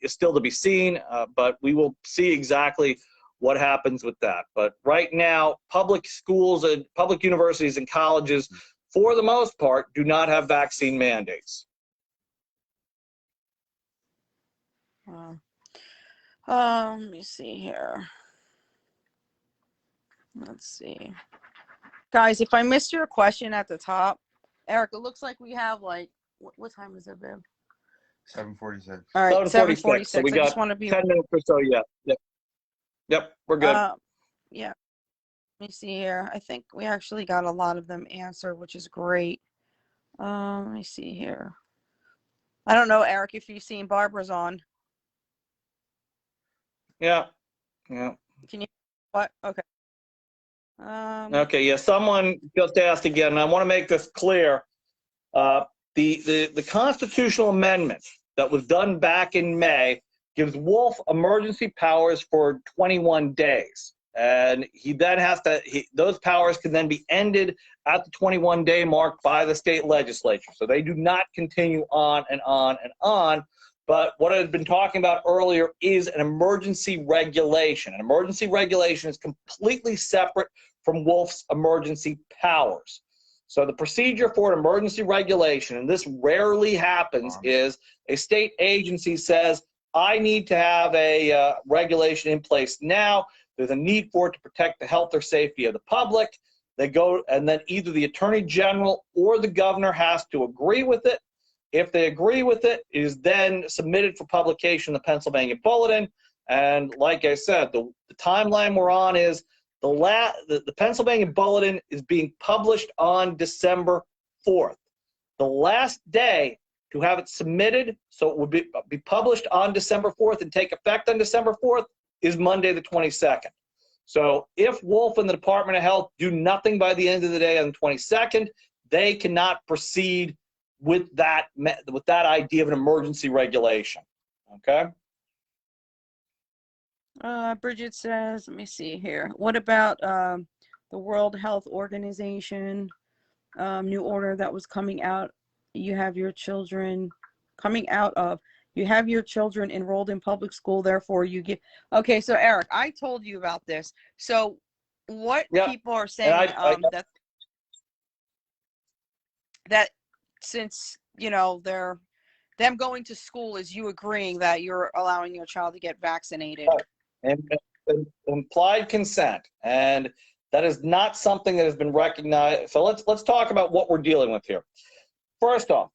is still to be seen, but we will see exactly what happens with that. But right now, public schools and public universities and colleges, for the most part, do not have vaccine mandates. Let me see here. Let's see. Guys, if I missed your question at the top, Eric, it looks like we have like, what time is it, babe? 7:46. All right, 7:46. So we I got just want to be 10 minutes or so yet. Yep, we're good. Yeah. Let me see here. I think we actually got a lot of them answered, which is great. Let me see here. I don't know, Eric, if you've seen Barbara's on. Yeah. Can you? What? Okay. Okay. Yeah. Someone just asked again, and I want to make this clear. The constitutional amendment that was done back in May gives Wolf emergency powers for 21 days. And he then has to, those powers can then be ended at the 21-day mark by the state legislature. So they do not continue on and on and on. But what I had been talking about earlier is an emergency regulation. An emergency regulation is completely separate from Wolf's emergency powers. So the procedure for an emergency regulation, and this rarely happens, is a state agency says, I need to have a regulation in place now. There's a need for it to protect the health or safety of the public. They go, and then either the Attorney General or the governor has to agree with it. If they agree with it, it is then submitted for publication in the Pennsylvania Bulletin. And like I said, the timeline we're on is the Pennsylvania Bulletin is being published on December 4th. The last day to have it submitted, so it would be published on December 4th and take effect on December 4th, is Monday the 22nd. So if Wolf and the Department of Health do nothing by the end of the day on the 22nd, they cannot proceed with that idea of an emergency regulation. Okay? Bridget says, let me see here. What about the World Health Organization new order that was coming out? You have your children coming out of. You have your children enrolled in public school, therefore you get. Okay, so Eric, I told you about this. So what Yep. people are And saying, that since, you know, them going to school is you agreeing that you're allowing your child to get vaccinated. Implied consent, and that is not something that has been recognized. So let's talk about what we're dealing with here. First off,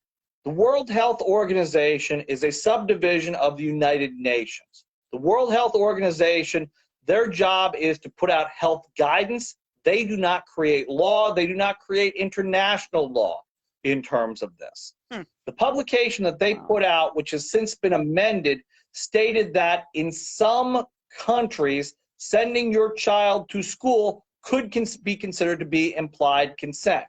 the World Health Organization is a subdivision of the United Nations. The World Health Organization, their job is to put out health guidance. They do not create law. They do not create international law in terms of this. The publication that they put out, which has since been amended, stated that in some countries, sending your child to school could be considered to be implied consent.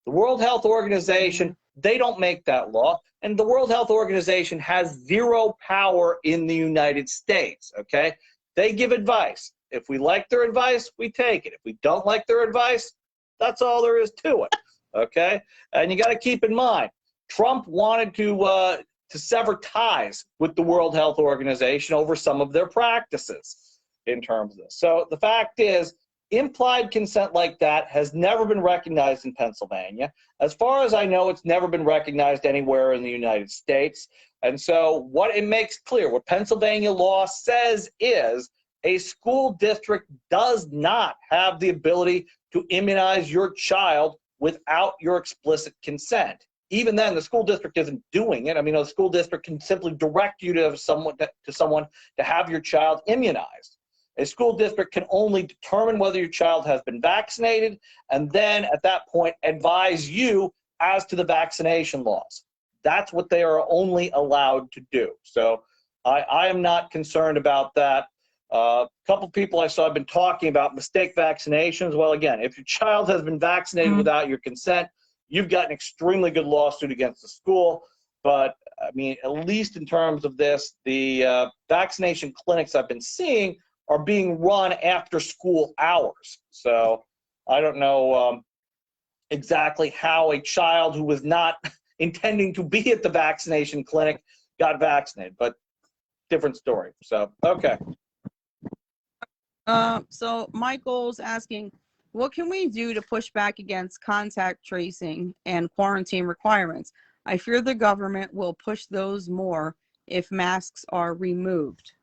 The World Health Organization, they don't make that law, and the World Health Organization has zero power in the United States, okay? They give advice. If we like their advice, we take it. If we don't like their advice, that's all there is to it, okay? And you got to keep in mind, Trump wanted to sever ties with the World Health Organization over some of their practices in terms of this. So the fact is, implied consent like that has never been recognized in Pennsylvania. As far as I know, it's never been recognized anywhere in the United States. And so what it makes clear, what Pennsylvania law says is a school district does not have the ability to immunize your child without your explicit consent. Even then, the school district isn't doing it. I mean, the school district can simply direct you to someone to have your child immunized. A school district can only determine whether your child has been vaccinated, and then at that point advise you as to the vaccination laws. That's what they are only allowed to do. So I am not concerned about that. A couple people I saw have been talking about mistake vaccinations. Well, again, if your child has been vaccinated without your consent, you've got an extremely good lawsuit against the school. But, I mean, at least in terms of this, the vaccination clinics I've been seeing are being run after school hours. So I don't know exactly how a child who was not intending to be at the vaccination clinic got vaccinated, but different story. So, okay. So Michael's asking, what can we do to push back against contact tracing and quarantine requirements? I fear the government will push those more if masks are removed.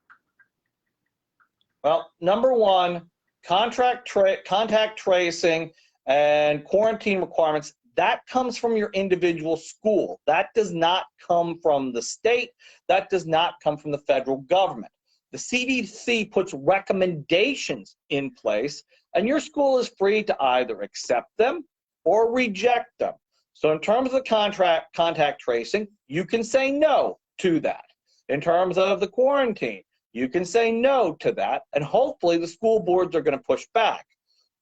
Well, number one, contact tracing and quarantine requirements, that comes from your individual school. That does not come from the state. That does not come from the federal government. The CDC puts recommendations in place, and your school is free to either accept them or reject them. So in terms of the contact tracing, you can say no to that. In terms of the quarantine, you can say no to that, and hopefully the school boards are going to push back.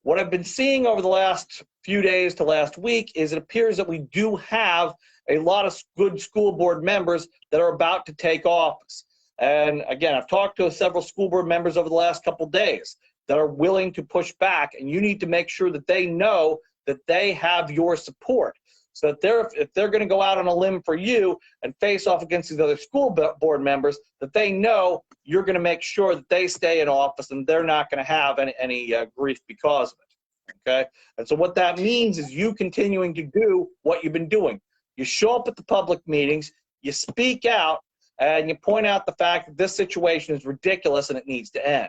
What I've been seeing over the last few days to last week is it appears that we do have a lot of good school board members that are about to take office. And again, I've talked to several school board members over the last couple of days that are willing to push back, and you need to make sure that they know that they have your support. So that if they're going to go out on a limb for you and face off against these other school board members, that they know you're going to make sure that they stay in office and they're not going to have any grief because of it. Okay? And so what that means is you continuing to do what you've been doing. You show up at the public meetings, you speak out, and you point out the fact that this situation is ridiculous and it needs to end.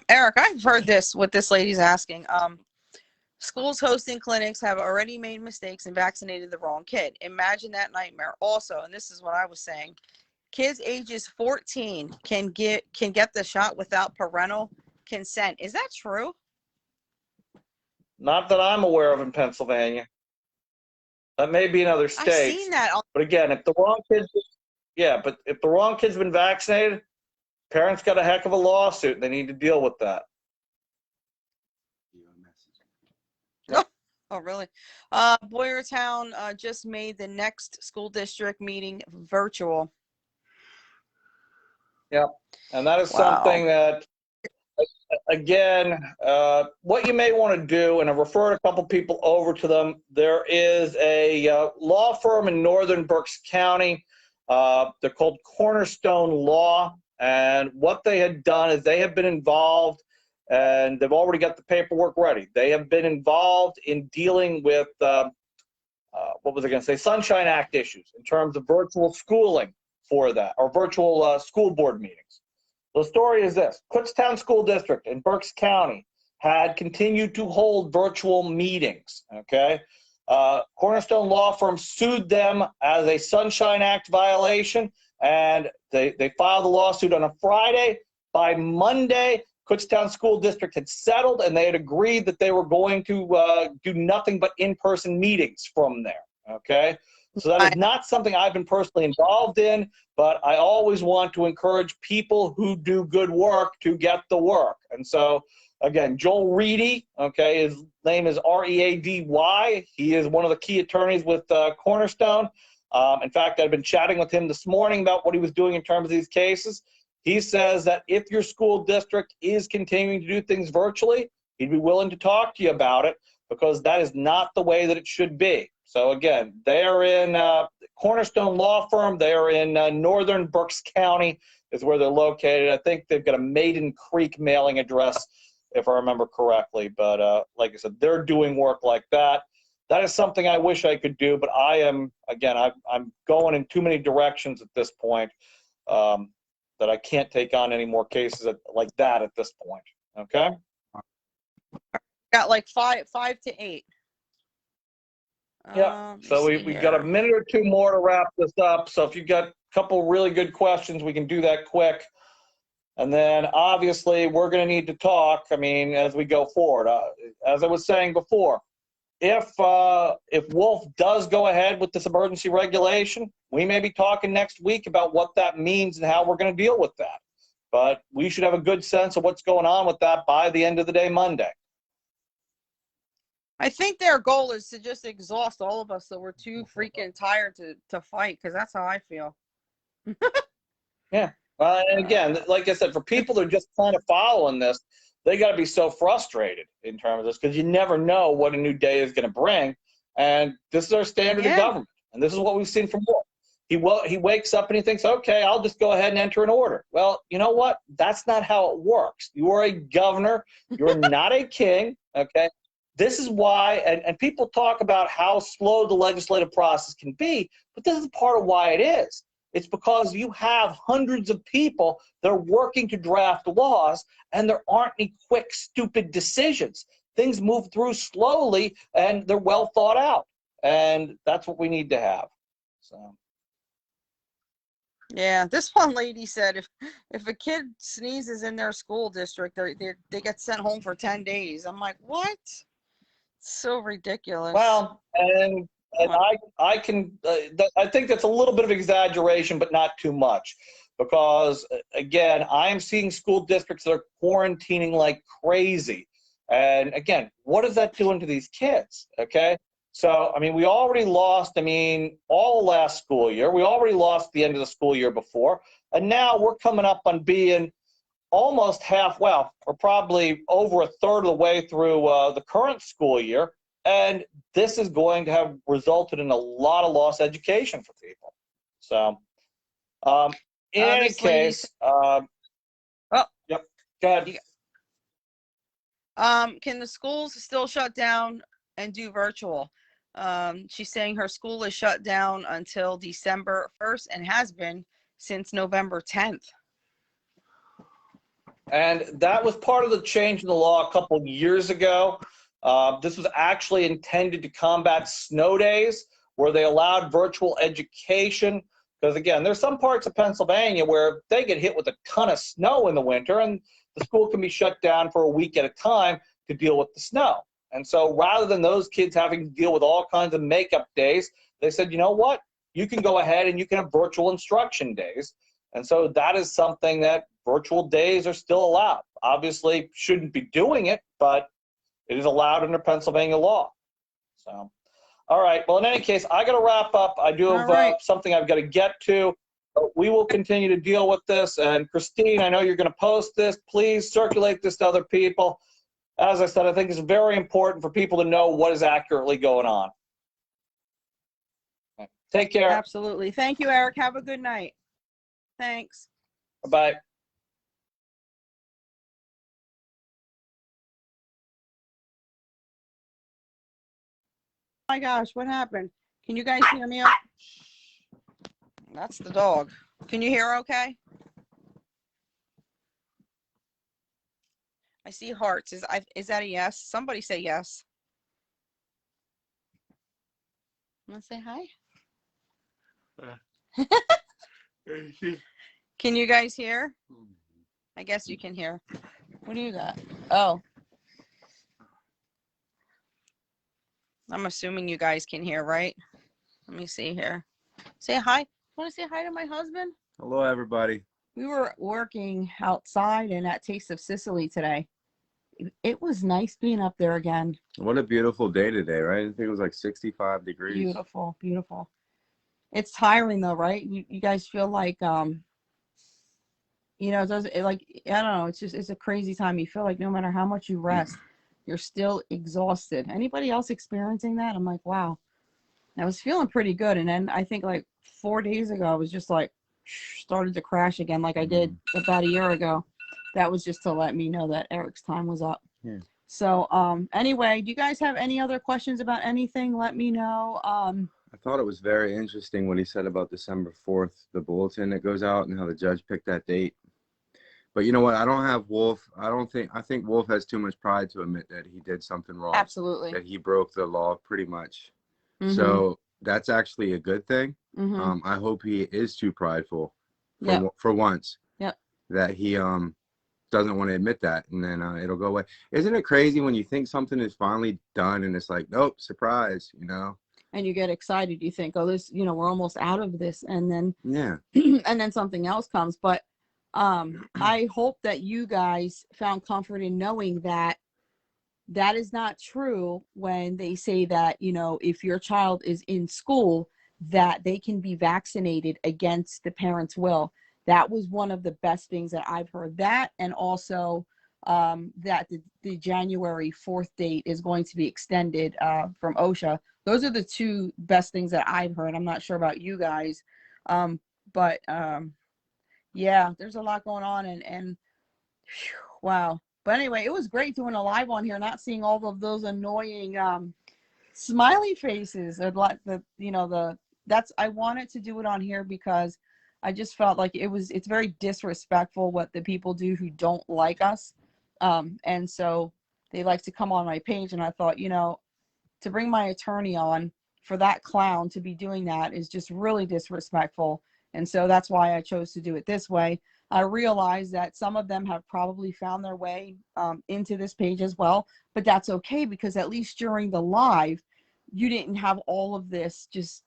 Eric, I've heard this, what this lady's asking. Schools hosting clinics have already made mistakes and vaccinated the wrong kid. Imagine that nightmare. Also, and this is what I was saying, kids ages 14 can get the shot without parental consent. Is that true? Not that I'm aware of in Pennsylvania. That may be in other states. I've seen that. But again, if the wrong kids, but if the wrong kid's been vaccinated, parents got a heck of a lawsuit. They need to deal with that. Oh, really? Boyertown just made the next school district meeting virtual. Yep. And that is something that, again, what you may want to do, and I've referred a couple people over to them, there is a law firm in northern Berks County. They're called Cornerstone Law. And what they had done is they have been involved, and they've already got the paperwork ready. They have been involved in dealing with, what was I going to say, Sunshine Act issues in terms of virtual schooling for that, or virtual school board meetings. The story is this: Kutztown School District in Berks County had continued to hold virtual meetings, okay? Cornerstone Law Firm sued them as a Sunshine Act violation, and they filed a lawsuit on a Friday. By Monday, Kutztown School District had settled, and they had agreed that they were going to do nothing but in-person meetings from there, okay? So that is not something I've been personally involved in, but I always want to encourage people who do good work to get the work. And so, again, Joel Reedy, okay, his name is R-E-A-D-Y. He is one of the key attorneys with Cornerstone. In fact, I've been chatting with him this morning about what he was doing in terms of these cases. He says that if your school district is continuing to do things virtually, he'd be willing to talk to you about it, because that is not the way that it should be. So again, they're in Cornerstone Law Firm. They're in northern Berks County is where they're located. I think they've got a Maiden Creek mailing address, if I remember correctly. But like I said, they're doing work like that. That is something I wish I could do, but I am, again, I'm going in too many directions at this point that I can't take on any more cases like that at this point. Okay? Got like five to eight. Yeah, so we've got a minute or two more to wrap this up. So if you've got a couple really good questions, we can do that quick. And then obviously we're going to need to talk, I mean, as we go forward. As I was saying before, if Wolf does go ahead with this emergency regulation, we may be talking next week about what that means and how we're going to deal with that. But we should have a good sense of what's going on with that by the end of the day Monday. I think their goal is to just exhaust all of us so we're too freaking tired to fight, because that's how I feel. Yeah. And again, like I said, for people that are just kind of following this, they got to be so frustrated in terms of this, because you never know what a new day is going to bring. And this is our standard of government. And this is what we've seen from Wolf. He wakes up and he thinks, okay, I'll just go ahead and enter an order. Well, you know what? That's not how it works. You are a governor. You're not a king, okay? This is why, and people talk about how slow the legislative process can be, but this is part of why it is. It's because you have hundreds of people that are working to draft laws, and there aren't any quick, stupid decisions. Things move through slowly, and they're well thought out. And that's what we need to have. So. Yeah, this one lady said if a kid sneezes in their school district, they get sent home for 10 days. I'm like, what? So ridiculous. Well, and I can I think that's a little bit of exaggeration, but not too much, because again, I'm seeing school districts that are quarantining like crazy, and again, what is that doing to these kids? Okay, so I mean, we already lost. I mean, all last school year, we already lost the end of the school year before, and now we're coming up on being almost half, well, or probably over a third of the way through the current school year, and this is going to have resulted in a lot of lost education for people. So, in any case, yep, go ahead. Can the schools still shut down and do virtual? She's saying her school is shut down until December 1st and has been since November 10th. And that was part of the change in the law a couple of years ago. This was actually intended to combat snow days, where they allowed virtual education. Because again, there's some parts of Pennsylvania where they get hit with a ton of snow in the winter, and the school can be shut down for a week at a time to deal with the snow. And so rather than those kids having to deal with all kinds of makeup days, they said, you know what? You can go ahead and you can have virtual instruction days. And so that is something that virtual days are still allowed. Obviously, shouldn't be doing it, but it is allowed under Pennsylvania law. So, all right. Well, in any case, I got to wrap up. I do have something I've got to get to. We will continue to deal with this. And Christine, I know you're going to post this. Please circulate this to other people. As I said, I think it's very important for people to know what is accurately going on. Take care. Absolutely. Thank you, Eric. Have a good night. Thanks. Bye. Oh my gosh, what happened? Can you guys hear me? That's the dog. Can you hear okay? I see hearts. Is that a yes? Somebody say yes. Want to say hi? Can you guys hear? I guess you can hear. What do you got? Oh. I'm assuming you guys can hear, right? Let me see here. Say hi. Want to say hi to my husband? Hello, everybody. We were working outside and at Taste of Sicily today. It was nice being up there again. What a beautiful day today, right? I think it was like 65 degrees. Beautiful, beautiful. It's tiring though, right? You guys feel like you know, like, I don't know, it's a crazy time. You feel like no matter how much you rest, you're still exhausted. Anybody else experiencing that? I'm like, wow. I was feeling pretty good, and then I think like 4 days ago I was just like started to crash again like I did about a year ago. That was just to let me know that Eric's time was up. Yeah. So anyway, do you guys have any other questions about anything? Let me know. I thought it was very interesting what he said about December 4th, the bulletin that goes out, and how the judge picked that date. But you know what? I don't have Wolf. I think Wolf has too much pride to admit that he did something wrong. Absolutely. That he broke the law pretty much. Mm-hmm. So that's actually a good thing. Mm-hmm. I hope he is too prideful for once. Yep. That he doesn't want to admit that, and then it'll go away. Isn't it crazy when you think something is finally done and it's like, nope, surprise, you know? And you get excited. You think, oh, this, you know, we're almost out of this, and then Yeah. and then something else comes. But I hope that you guys found comfort in knowing that that is not true when they say that, you know, if your child is in school, that they can be vaccinated against the parent's will. That was one of the best things that I've heard. That, and also that the January 4th date is going to be extended from OSHA. Those are the two best things that I've heard. I'm not sure about you guys, but yeah, there's a lot going on, and whew, wow. But anyway, it was great doing a live on here, not seeing all of those annoying smiley faces. I wanted to do it on here because I just felt like it's very disrespectful what the people do who don't like us. And so they like to come on my page, and I thought, you know, to bring my attorney on for that clown to be doing that is just really disrespectful. And so that's why I chose to do it this way. I realize that some of them have probably found their way into this page as well, but that's okay, because at least during the live, you didn't have all of this just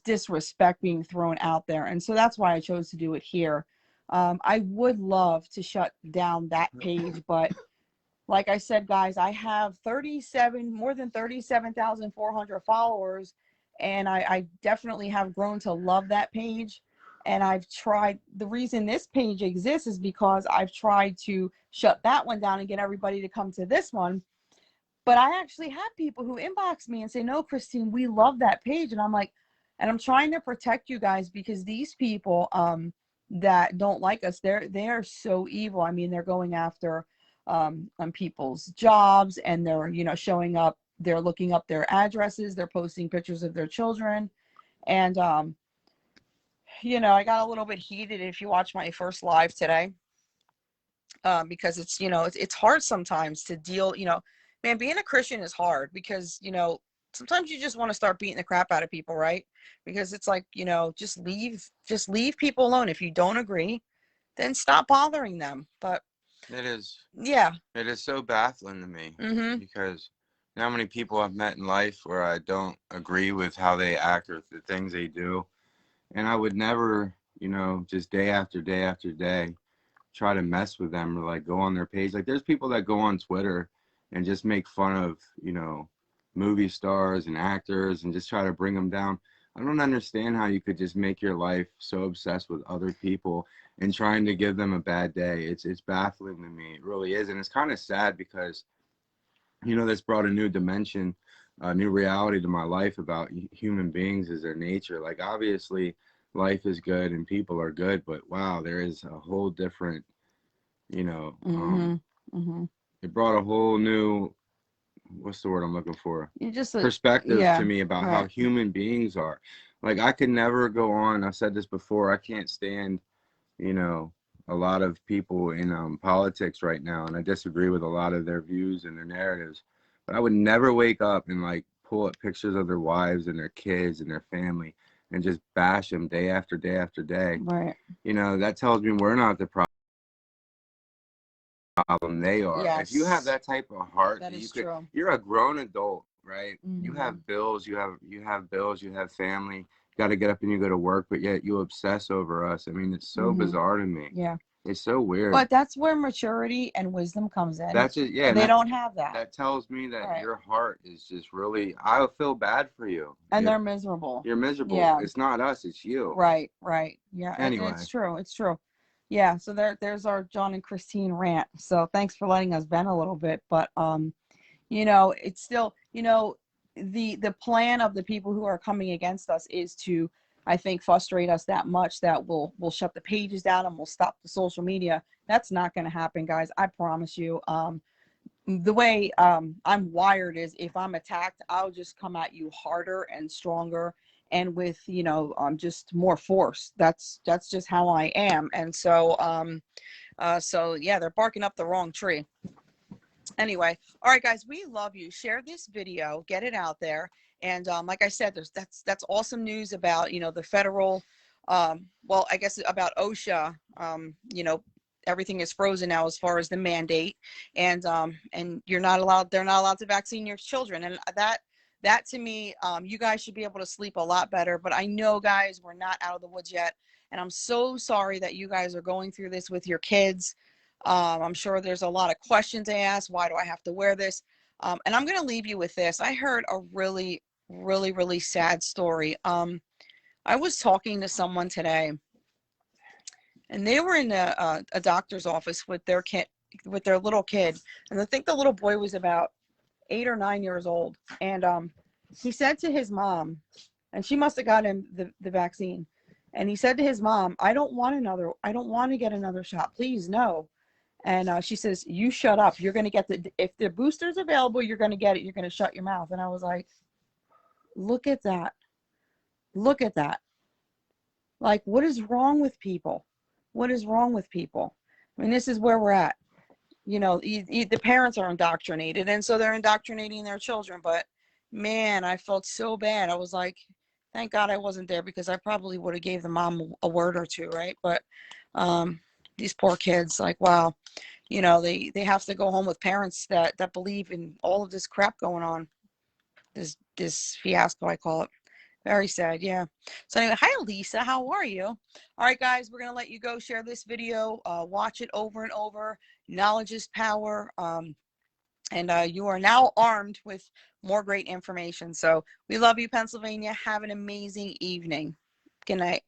disrespect being thrown out there. And so that's why I chose to do it here. I would love to shut down that page, but like I said, guys, I have more than 37,400 followers, and I definitely have grown to love that page. And I've tried, the reason this page exists is because I've tried to shut that one down and get everybody to come to this one. But I actually have people who inbox me and say, no, Christine, we love that page. And I'm like, and I'm trying to protect you guys, because these people that don't like us, they are so evil. I mean, they're going after on people's jobs, and they're, you know, showing up, they're looking up their addresses, they're posting pictures of their children. And you know, I got a little bit heated if you watch my first live today, because it's, you know, it's hard sometimes to deal, you know, man, being a Christian is hard, because, you know, sometimes you just want to start beating the crap out of people, right? Because it's like, you know, just leave people alone. If you don't agree, then stop bothering them. But It is. Yeah. It is so baffling to me, because how many people I've met in life where I don't agree with how they act or the things they do. And I would never, you know, just day after day after day, try to mess with them or like go on their page. Like there's people that go on Twitter and just make fun of, you know, movie stars and actors and just try to bring them down. I don't understand how you could just make your life so obsessed with other people and trying to give them a bad day. It's baffling to me. It really is. And it's kind of sad because, you know, that's brought a new dimension, a new reality to my life about human beings as their nature. Like, obviously, life is good and people are good, but wow, there is a whole different, you know, it brought a whole new, what's the word I'm looking for? Perspective to me about how human beings are. Like, I could never go on. I've said this before. I can't stand, you know, a lot of people in politics right now, and I disagree with a lot of their views and their narratives. But I would never wake up and like pull up pictures of their wives and their kids and their family and just bash them day after day after day. Right. You know, that tells me we're not the problem, they are. Yes. If you have that type of heart, that is true. You're a grown adult, right? You have bills, you have bills, you have family. You got to get up and you go to work, but yet you obsess over us. I mean, it's so bizarre to me. Yeah. It's so weird. But that's where maturity and wisdom comes in. That's just, yeah. They don't have that. That tells me that your heart is just really, I feel bad for you. And they're miserable. You're miserable. Yeah. It's not us, it's you. Right, right. Yeah. Anyway. It's true. It's true. Yeah. So there's our John and Christine rant. So thanks for letting us vent a little bit. But, you know, it's still, you know, the plan of the people who are coming against us is to, I think, frustrate us that much that we'll shut the pages down and we'll stop the social media. That's not going to happen, guys. I promise you. The way I'm wired is if I'm attacked, I'll just come at you harder and stronger and with, you know, just more force. That's just how I am. And so, so yeah, they're barking up the wrong tree. Anyway, all right, guys, we love you. Share this video, get it out there. And like I said, that's awesome news about, you know, the federal, well, I guess about OSHA, you know, everything is frozen now as far as the mandate, and they're not allowed to vaccine your children. And that to me, you guys should be able to sleep a lot better. But I know, guys, we're not out of the woods yet. And I'm so sorry that you guys are going through this with your kids. I'm sure there's a lot of questions they ask. Why do I have to wear this? And I'm going to leave you with this. I heard a really, really, really sad story. I was talking to someone today, and they were in a doctor's office with their little kid. And I think the little boy was about 8 or 9 years old. And he said to his mom, and she must have got him the vaccine. And he said to his mom, I don't want to get another shot. Please, no. And she says, you shut up. You're going to get if the booster's available, you're going to get it. You're going to shut your mouth. And I was like, look at that. Look at that. Like, what is wrong with people? What is wrong with people? I mean, this is where we're at. You know, the parents are indoctrinated, and so they're indoctrinating their children. But man, I felt so bad. I was like, thank God I wasn't there, because I probably would have gave the mom a word or two, right? But these poor kids, like, wow, you know, they have to go home with parents that believe in all of this crap going on. This fiasco, I call it. Very sad, yeah. So anyway, hi, Lisa. How are you? All right, guys, we're going to let you go. Share this video. Watch it over and over. Knowledge is power. And you are now armed with more great information. So we love you, Pennsylvania. Have an amazing evening. Good night.